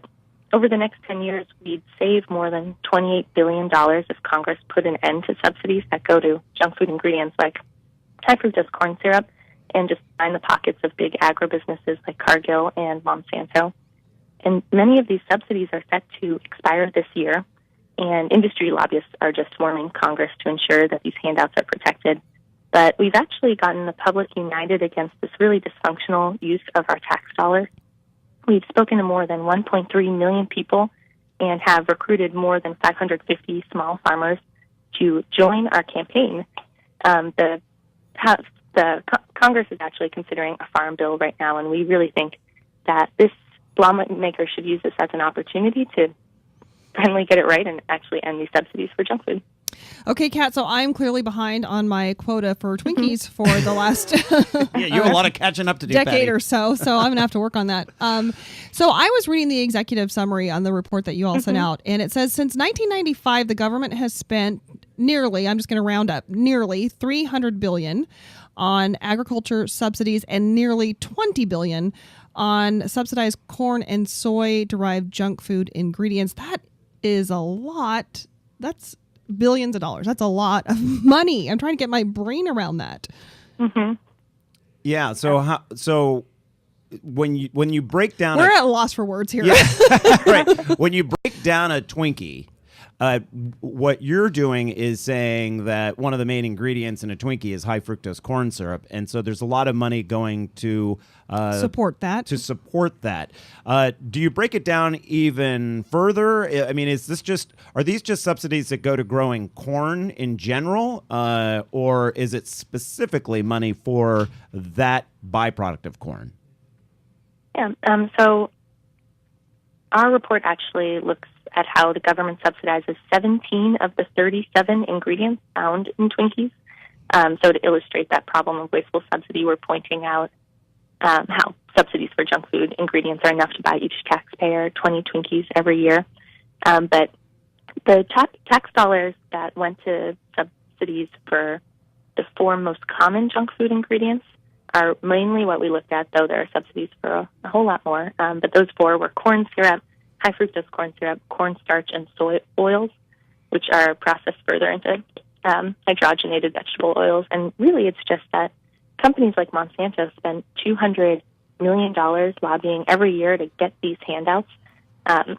over the next 10 years, we'd save more than $28 billion if Congress put an end to subsidies that go to junk food ingredients like high fructose corn syrup and just line the pockets of big agribusinesses like Cargill and Monsanto. And many of these subsidies are set to expire this year, and industry lobbyists are just forming Congress to ensure that these handouts are protected. But we've actually gotten the public united against this really dysfunctional use of our tax dollars. We've spoken to more than 1.3 million people and have recruited more than 550 small farmers to join our campaign. Congress is actually considering a farm bill right now, and we really think that this lawmaker should use this as an opportunity to finally get it right and actually end these subsidies for junk food. Okay, Kat, so I'm clearly behind on my quota for Twinkies for the last you have a lot of catching up to do, decade Patty. or so I'm going to have to work on that. So I was reading the executive summary on the report that you all sent out, and it says since 1995, the government has spent nearly, I'm just going to round up, nearly $300 billion on agriculture subsidies and nearly $20 billion on subsidized corn and soy-derived junk food ingredients. That is a lot. That's billions of dollars. That's a lot of money. I'm trying to get my brain around that. Yeah. So when you break down, we're at a loss for words here. Yeah, right. When you break down a Twinkie, what you're doing is saying that one of the main ingredients in a Twinkie is high fructose corn syrup, and so there's a lot of money going to support that. Do you break it down even further? I mean, are these just subsidies that go to growing corn in general, or is it specifically money for that byproduct of corn? Yeah. So our report actually looks at how the government subsidizes 17 of the 37 ingredients found in Twinkies. So to illustrate that problem of wasteful subsidy, we're pointing out how subsidies for junk food ingredients are enough to buy each taxpayer 20 Twinkies every year. But the tax dollars that went to subsidies for the 4 most common junk food ingredients are mainly what we looked at, though there are subsidies for a whole lot more. But those 4 were corn syrup, high fructose corn syrup, cornstarch, and soy oils, which are processed further into hydrogenated vegetable oils. And really, it's just that companies like Monsanto spend $200 million lobbying every year to get these handouts. And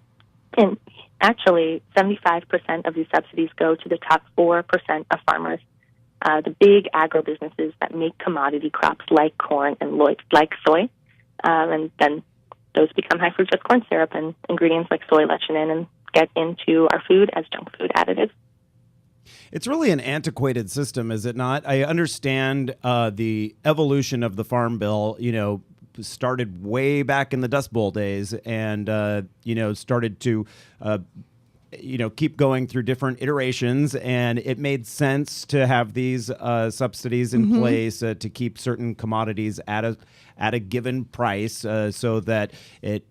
actually 75% of these subsidies go to the top 4% of farmers, the big agribusinesses that make commodity crops like corn and like soy, and then those become high fructose corn syrup and ingredients like soy lecithin and get into our food as junk food additives. It's really an antiquated system, is it not? I understand the evolution of the Farm Bill, started way back in the Dust Bowl days and, started to, keep going through different iterations. And it made sense to have these subsidies in place to keep certain commodities at a given price so that it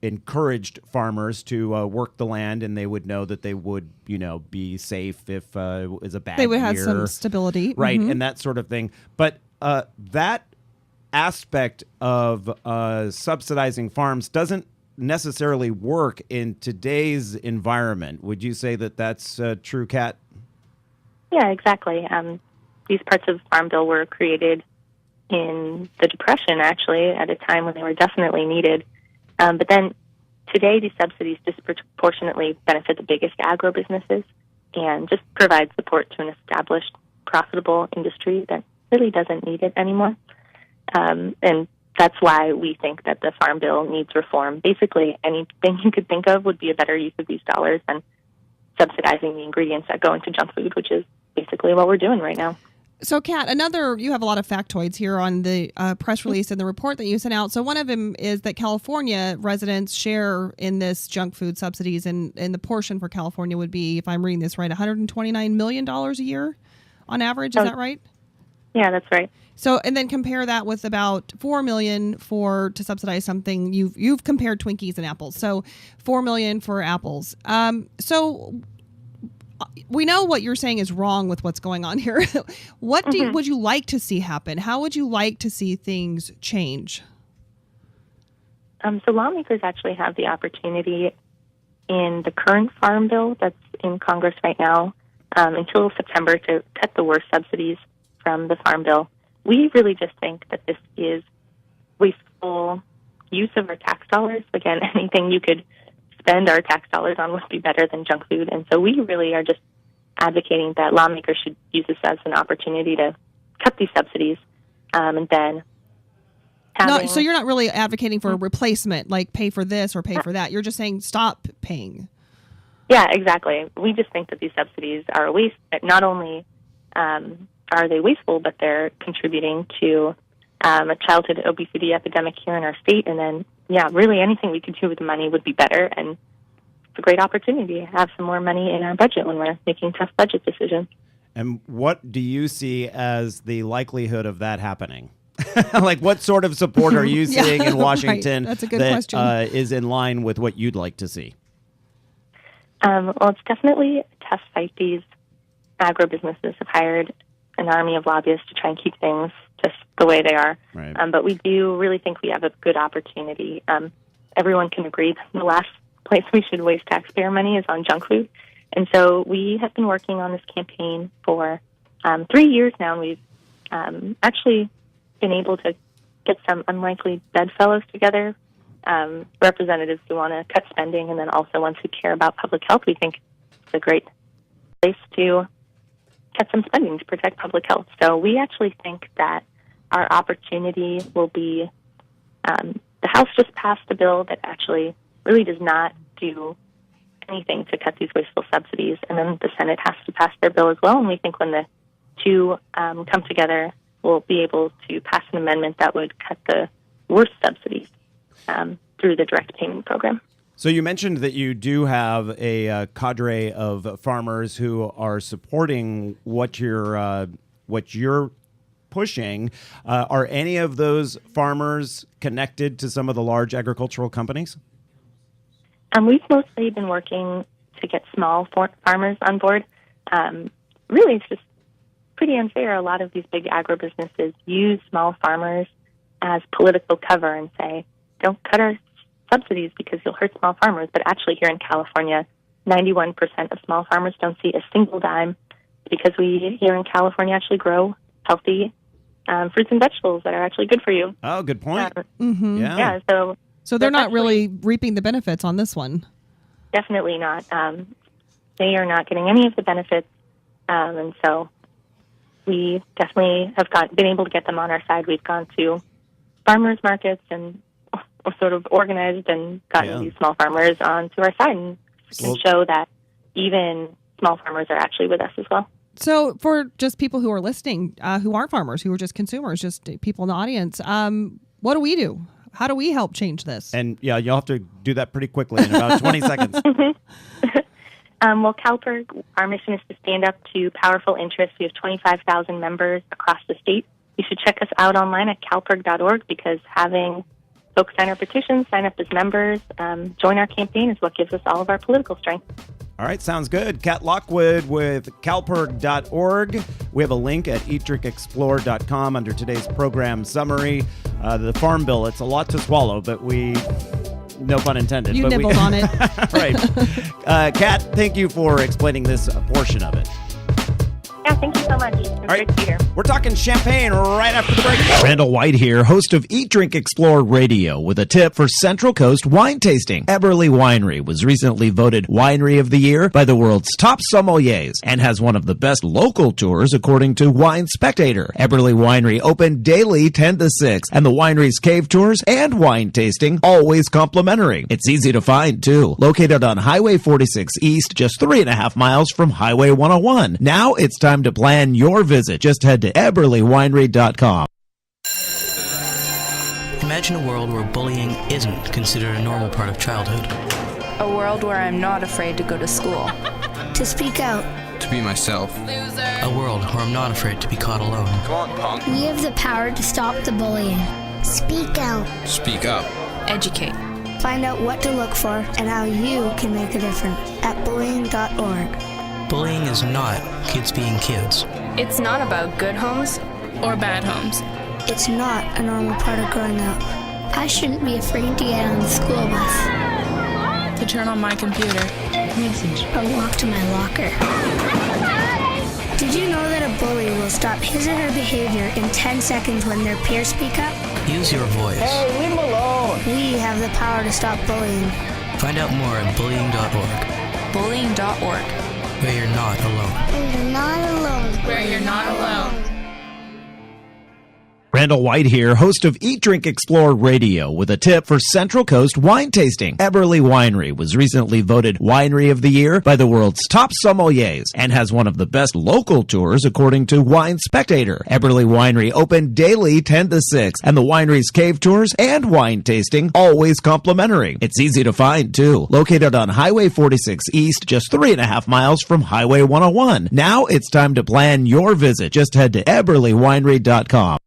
encouraged farmers to work the land, and they would know that they would, be safe if it was a bad year. They would have some stability. Right, and that sort of thing. But that aspect of subsidizing farms doesn't necessarily work in today's environment. Would you say that that's true, Kat? Yeah, exactly. These parts of the Farm Bill were created in the Depression, actually, at a time when they were definitely needed. But then today, these subsidies disproportionately benefit the biggest agro-businesses and just provide support to an established, profitable industry that really doesn't need it anymore. And that's why we think that the Farm Bill needs reform. Basically, anything you could think of would be a better use of these dollars than subsidizing the ingredients that go into junk food, which is basically what we're doing right now. So, Kat, you have a lot of factoids here on the press release and the report that you sent out. So one of them is that California residents share in this junk food subsidies, and the portion for California would be, if I'm reading this right, $129 million a year on average. Is that right? Yeah, that's right. So, and then compare that with about $4 million to subsidize something. You've compared Twinkies and apples. So $4 million for apples. So we know what you're saying is wrong with what's going on here. What would you like to see happen? How would you like to see things change? So lawmakers actually have the opportunity in the current Farm Bill that's in Congress right now until September to cut the worst subsidies from the Farm Bill. We really just think that this is wasteful use of our tax dollars. Again, anything you could spend our tax dollars on would be better than junk food. And so we really are just advocating that lawmakers should use this as an opportunity to cut these subsidies and then so you're not really advocating for a replacement, like pay for this or pay for that. You're just saying stop paying. Yeah, exactly. We just think that these subsidies are a waste. Not only are they wasteful, but they're contributing to a childhood obesity epidemic here in our state. And then, really anything we could do with the money would be better. And it's a great opportunity to have some more money in our budget when we're making tough budget decisions. And what do you see as the likelihood of that happening? Like, what sort of support are you seeing in Washington right. That's a good question. Is in line with what you'd like to see? Well, it's definitely a tough fight. These agribusinesses have hired an army of lobbyists to try and keep things just the way they are. Right. But we do really think we have a good opportunity. Everyone can agree that the last place we should waste taxpayer money is on junk food. And so we have been working on this campaign for 3 years now, and we've actually been able to get some unlikely bedfellows together, representatives who want to cut spending and then also ones who care about public health. We think it's a great place to cut some spending to protect public health. So we actually think that our opportunity will be the House just passed a bill that actually really does not do anything to cut these wasteful subsidies, and then the Senate has to pass their bill as well. And we think when the two come together, we'll be able to pass an amendment that would cut the worst subsidies through the direct payment program. So you mentioned that you do have a cadre of farmers who are supporting what you're pushing. Are any of those farmers connected to some of the large agricultural companies? We've mostly been working to get small farmers on board. Really, it's just pretty unfair. A lot of these big agribusinesses use small farmers as political cover and say, don't cut our subsidies because you'll hurt small farmers. But actually here in California, 91% of small farmers don't see a single dime because we here in California actually grow healthy fruits and vegetables that are actually good for you. Oh, good point. Mm-hmm. Yeah, so they're not really reaping the benefits on this one. definitely not. They are not getting any of the benefits, and so we definitely have been able to get them on our side. We've gone to farmers markets and sort of organized and gotten these small farmers onto our side and show that even small farmers are actually with us as well. So for just people who are listening, who aren't farmers, who are just consumers, just people in the audience, what do we do? How do we help change this? And you'll have to do that pretty quickly in about 20 seconds. Well, CALPRIG, our mission is to stand up to powerful interests. We have 25,000 members across the state. You should check us out online at calprig.org because having folks sign our petitions, sign up as members, join our campaign is what gives us all of our political strength. All right, sounds good. Kat Lockwood with calprig.org. We have a link at eatdrinkexplore.com under today's program summary. The Farm Bill, it's a lot to swallow, but no pun intended. You nibbled on it. Right. Kat, thank you for explaining this portion of it. Yeah, thank you so much. It was great to be here. We're talking champagne right after the break. Randall White here, host of Eat, Drink, Explore Radio, with a tip for Central Coast wine tasting. Eberly Winery was recently voted Winery of the Year by the world's top sommeliers and has one of the best local tours according to Wine Spectator. Eberly Winery open daily 10 to 6, and the winery's cave tours and wine tasting always complimentary. It's easy to find, too. Located on Highway 46 East, just 3.5 miles from Highway 101. Now it's time to plan your visit. Just head to eberlywinery.com. Imagine a world where bullying isn't considered a normal part of childhood. A world where I'm not afraid to go to school. To speak out. To be myself. A world where I'm not afraid to be caught alone. Come on, punk. We have the power to stop the bullying. Speak out. Speak up. Educate. Find out what to look for and how you can make a difference at bullying.org. Bullying is not kids being kids. It's not about good homes or bad homes. It's not a normal part of growing up. I shouldn't be afraid to get on the school bus. To turn on my computer. Message. Or walk to my locker. Did you know that a bully will stop his or her behavior in 10 seconds when their peers speak up? Use your voice. Hey, leave him alone. We have the power to stop bullying. Find out more at bullying.org. Bullying.org. Where you're not alone. Where you're not alone. Where you're not alone. Randall White here, host of Eat, Drink, Explore Radio, with a tip for Central Coast wine tasting. Eberly Winery was recently voted Winery of the Year by the world's top sommeliers and has one of the best local tours according to Wine Spectator. Eberly Winery open daily 10 to 6, and the winery's cave tours and wine tasting always complimentary. It's easy to find, too. Located on Highway 46 East, just 3.5 miles from Highway 101. Now it's time to plan your visit. Just head to eberlywinery.com.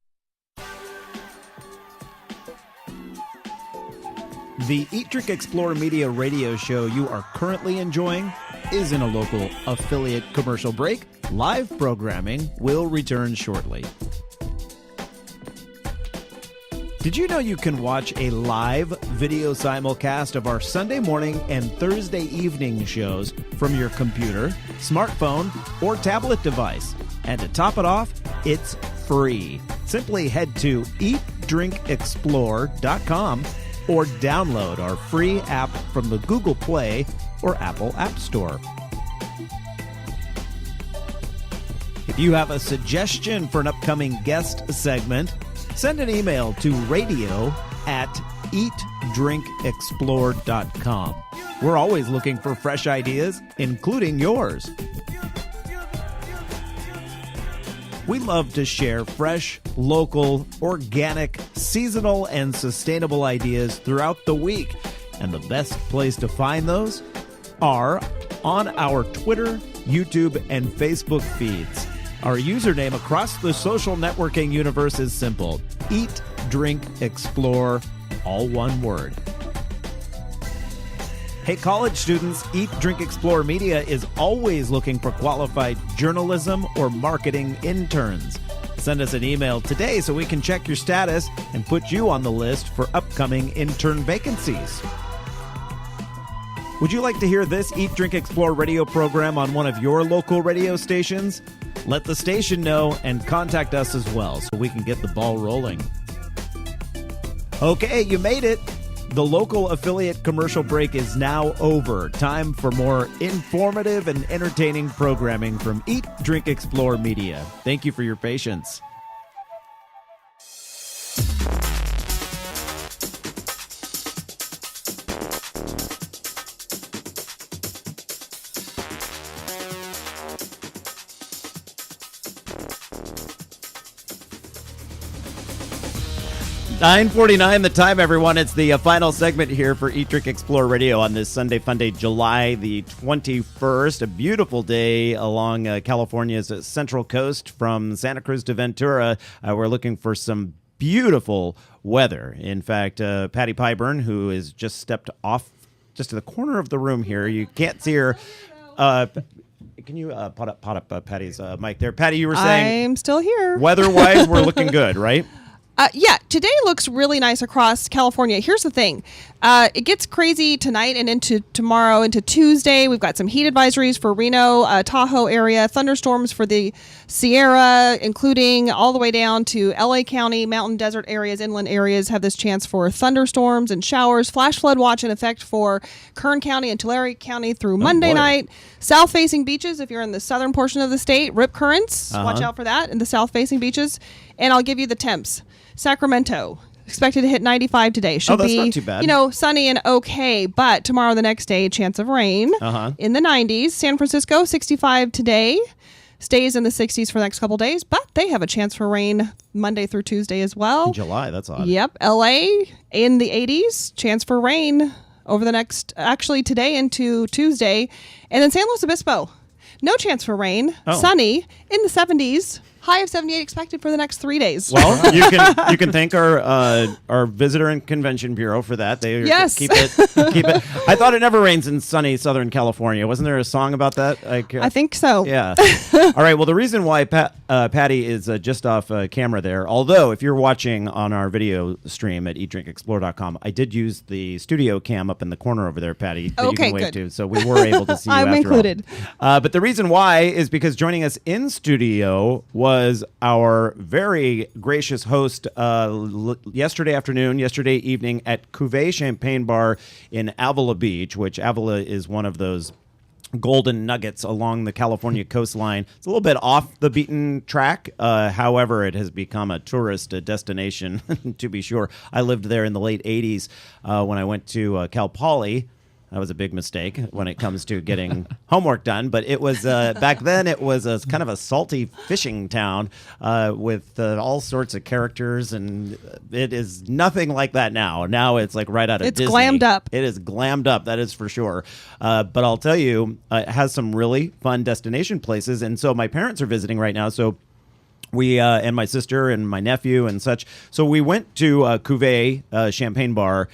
The Eat, Drink, Explore Media radio show you are currently enjoying is in a local affiliate commercial break. Live programming will return shortly. Did you know you can watch a live video simulcast of our Sunday morning and Thursday evening shows from your computer, smartphone, or tablet device? And to top it off, it's free. Simply head to eatdrinkexplore.com or download our free app from the Google Play or Apple App Store. If you have a suggestion for an upcoming guest segment, send an email to radio@eatdrinkexplore.com. We're always looking for fresh ideas, including yours. We love to share fresh, local, organic, seasonal, and sustainable ideas throughout the week. And the best place to find those are on our Twitter, YouTube, and Facebook feeds. Our username across the social networking universe is simple: Eat, Drink, Explore, all one word. Hey, college students, Eat, Drink, Explore Media is always looking for qualified journalism or marketing interns. Send us an email today so we can check your status and put you on the list for upcoming intern vacancies. Would you like to hear this Eat, Drink, Explore radio program on one of your local radio stations? Let the station know and contact us as well so we can get the ball rolling. Okay, you made it. The local affiliate commercial break is now over. Time for more informative and entertaining programming from Eat, Drink, Explore Media. Thank you for your patience. $9:49 the time, everyone. It's the final segment here for Eat, Drink, Explore Radio on this Sunday Fun Day, July the 21st. A beautiful day along California's central coast from Santa Cruz to Ventura. We're looking for some beautiful weather. In fact, Patty Pyburn, who is just stepped off just to the corner of the room here. You can't see her. Can you pot up Patty's mic there? Patty, you were saying... I'm still here. Weather-wise, we're looking good, right? Yeah, today looks really nice across California. Here's the thing. It gets crazy tonight and into tomorrow, into Tuesday. We've got some heat advisories for Reno, Tahoe area, thunderstorms for the Sierra, including all the way down to LA County, mountain desert areas, inland areas have this chance for thunderstorms and showers. Flash flood watch in effect for Kern County and Tulare County through Monday night. South-facing beaches, if you're in the southern portion of the state, rip currents. Watch out for that in the south-facing beaches. And I'll give you the temps. Sacramento, expected to hit 95 today. Should that's be, not too bad. Sunny and okay. But tomorrow, the next day, chance of rain in the 90s. San Francisco, 65 today. Stays in the 60s for the next couple days. But they have a chance for rain Monday through Tuesday as well. In July, that's odd. Yep. LA in the 80s. Chance for rain over the next, actually today into Tuesday. And then San Luis Obispo, no chance for rain. Sunny in the 70s. High of 78 expected for the next 3 days. Well, you can thank our visitor and convention bureau for that. They keep it. I thought it never rains in sunny Southern California. Wasn't there a song about that? I think so. Yeah. All right. Well, the reason why Patty is just off camera there, although if you're watching on our video stream at eatdrinkexplore.com, I did use the studio cam up in the corner over there, Patty, that you can wave to. So we were able to see you I'm after included. all. But the reason why is because joining us in studio was our very gracious host yesterday evening at Cuvée Champagne Bar in Avila Beach, which Avila is one of those golden nuggets along the California coastline. It's a little bit off the beaten track. However, it has become a tourist destination, to be sure. I lived there in the late 80s when I went to Cal Poly. That was a big mistake when it comes to getting homework done. But it was back then it was a kind of a salty fishing town with all sorts of characters. And it is nothing like that now. Now it's like right out of Disney. It's glammed up. It is glammed up. That is for sure. But I'll tell you, it has some really fun destination places. And so my parents are visiting right now. So we and my sister and my nephew and such. So we went to Cuvée Champagne Bar,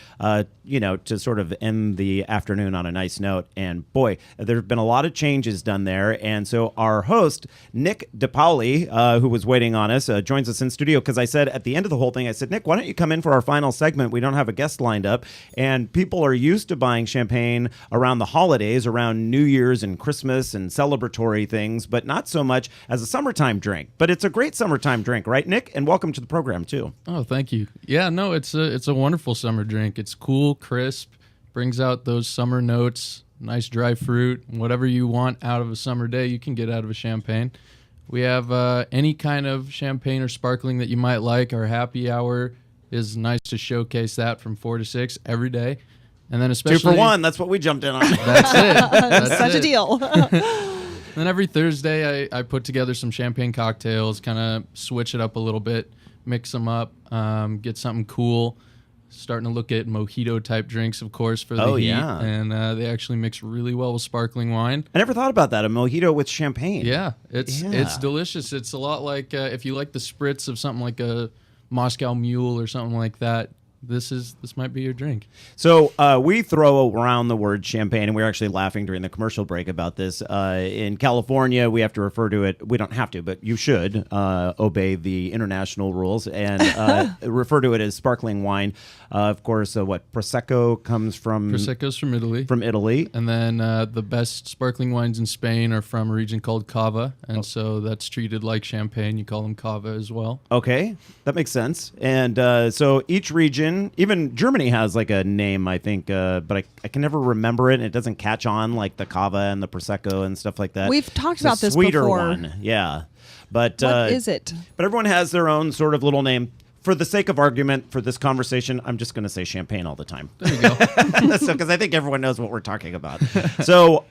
to sort of end the afternoon on a nice note. And boy, there have been a lot of changes done there. And so our host, Nick DePauli, who was waiting on us, joins us in studio because I said at the end of the whole thing, I said, Nick, why don't you come in for our final segment? We don't have a guest lined up. And people are used to buying champagne around the holidays, around New Year's and Christmas and celebratory things, but not so much as a summertime drink. But it's a great summertime drink, right, Nick? And welcome to the program, too. Oh, thank you. Yeah, no, it's a wonderful summer drink. It's cool, crisp, brings out those summer notes, nice dry fruit, whatever you want out of a summer day, you can get out of a champagne. We have any kind of champagne or sparkling that you might like. Our happy hour is nice to showcase that from 4 to 6 every day. And then especially 2 for 1, that's what we jumped in on. That's it. That's such a deal. Then every Thursday, I put together some champagne cocktails, kind of switch it up a little bit, mix them up, get something cool. Starting to look at mojito-type drinks, of course, for the heat. Yeah. And they actually mix really well with sparkling wine. I never thought about that, a mojito with champagne. Yeah, it's delicious. It's a lot like if you like the spritz of something like a Moscow Mule or something like that. This might be your drink. So we throw around the word champagne, and we were actually laughing during the commercial break about this. In California, we have to refer to it. We don't have to, but you should obey the international rules and refer to it as sparkling wine. Of course, Prosecco comes from... Prosecco's from Italy. From Italy. And then the best sparkling wines in Spain are from a region called Cava, and so that's treated like champagne. You call them Cava as well. Okay, that makes sense. And so each region Belgian. Even Germany has like a name, I think, but I can never remember it. And it doesn't catch on like the Cava and the Prosecco and stuff like that. We've talked It's a about this sweeter before. one. Yeah. But What is it? But everyone has their own sort of little name. For the sake of argument for this conversation, I'm just going to say champagne all the time. There you go. Because I think everyone knows what we're talking about. So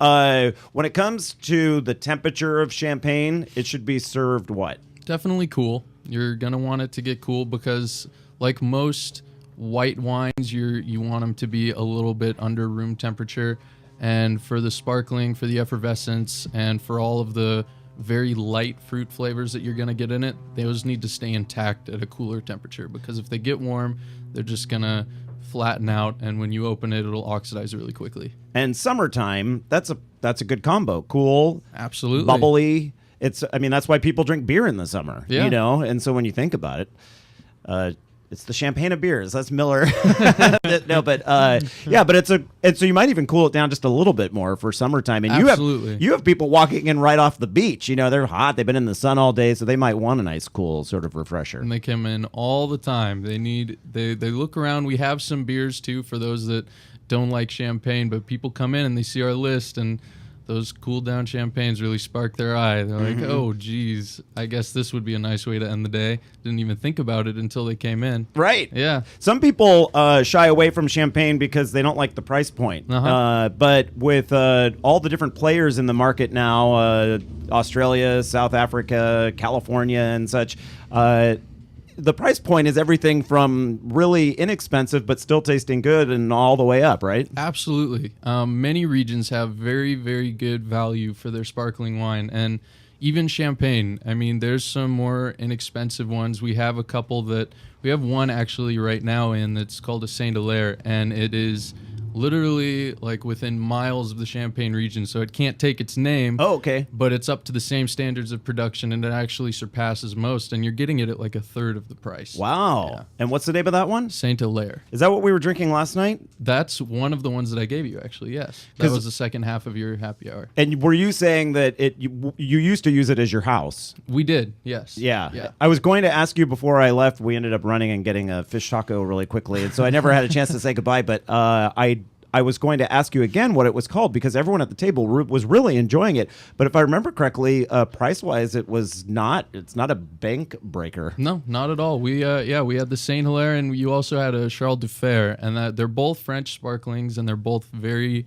when it comes to the temperature of champagne, it should be served what? Definitely cool. You're going to want it to get cool because like most white wines, you want them to be a little bit under room temperature. And for the sparkling, for the effervescence, and for all of the very light fruit flavors that you're going to get in it, those need to stay intact at a cooler temperature because if they get warm, they're just going to flatten out, and when you open it, it'll oxidize really quickly. And summertime, that's a good combo. Cool, absolutely, bubbly. That's why people drink beer in the summer. Yeah. And so when you think about it, it's the champagne of beers. That's Miller. No, but but so you might even cool it down just a little bit more for summertime. And Absolutely. you have people walking in right off the beach. They're hot. They've been in the sun all day, so they might want a nice, cool sort of refresher. And they come in all the time. They look around. We have some beers too for those that don't like champagne, but people come in and they see our list and those cool down champagnes really spark their eye. They're like, oh, geez, I guess this would be a nice way to end the day. Didn't even think about it until they came in. Right. Yeah. Some people shy away from champagne because they don't like the price point. But with all the different players in the market now, Australia, South Africa, California, and such, the price point is everything from really inexpensive but still tasting good and all the way up, right? Absolutely. Many regions have very, very good value for their sparkling wine, and even champagne. I mean, there's some more inexpensive ones. We have a couple we have one actually right now that's called a Saint Hilaire, and it is literally like within miles of the Champagne region, so it can't take its name. Oh, okay. But it's up to the same standards of production, and it actually surpasses most, and you're getting it at like a third of the price. Wow. Yeah. And what's the name of that one? Saint Hilaire. Is that what we were drinking last night? That's one of the ones that I gave you, actually, yes. That was the second half of your happy hour. And were you saying that you used to use it as your house? We did, yes. Yeah. I was going to ask you before I left. We ended up running and getting a fish taco really quickly, and so I never had a chance to say goodbye, but I was going to ask you again what it was called because everyone at the table was really enjoying it. But if I remember correctly, price-wise, it's not a bank breaker. No, not at all. We had the Saint Hilaire, and you also had a Charles de Fer, and they're both French sparklings, and they're both very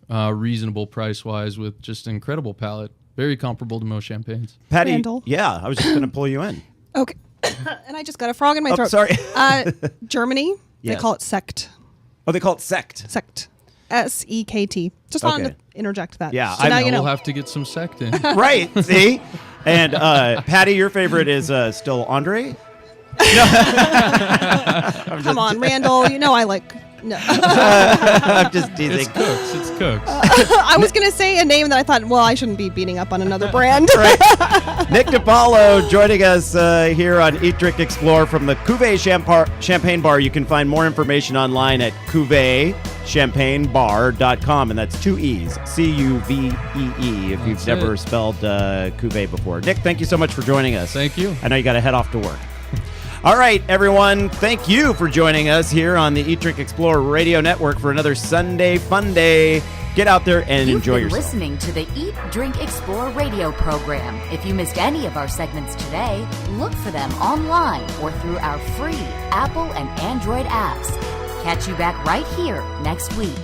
reasonable price-wise with just an incredible palate. Very comparable to most champagnes. Patty, Randall. yeah, I was just going to pull you in. Okay. And I just got a frog in my throat. Sorry. Germany, Yes. they call it sect. Oh, they call it sect. Sect. S-E-K-T. Just wanted to interject that. Yeah, So now you know. We'll have to get some sect in. Right, see? And Patty, your favorite is still Andre? Come on, Randall. You know I like... No. I'm just teasing. It's Cooks. I was going to say a name that I thought, well, I shouldn't be beating up on another brand. Right. Nick DiPaolo joining us here on Eat, Drink, Explore from the Cuvée Champagne Bar. You can find more information online at CuvéeChampagneBar.com, and that's 2 E's, C-U-V-E-E, if you've never spelled Cuvée before. Nick, thank you so much for joining us. Thank you. I know you got to head off to work. All right, everyone, thank you for joining us here on the Eat, Drink, Explore Radio Network for another Sunday Fun Day. Get out there and enjoy yourself. You've been listening to the Eat, Drink, Explore radio program. If you missed any of our segments today, look for them online or through our free Apple and Android apps. Catch you back right here next week.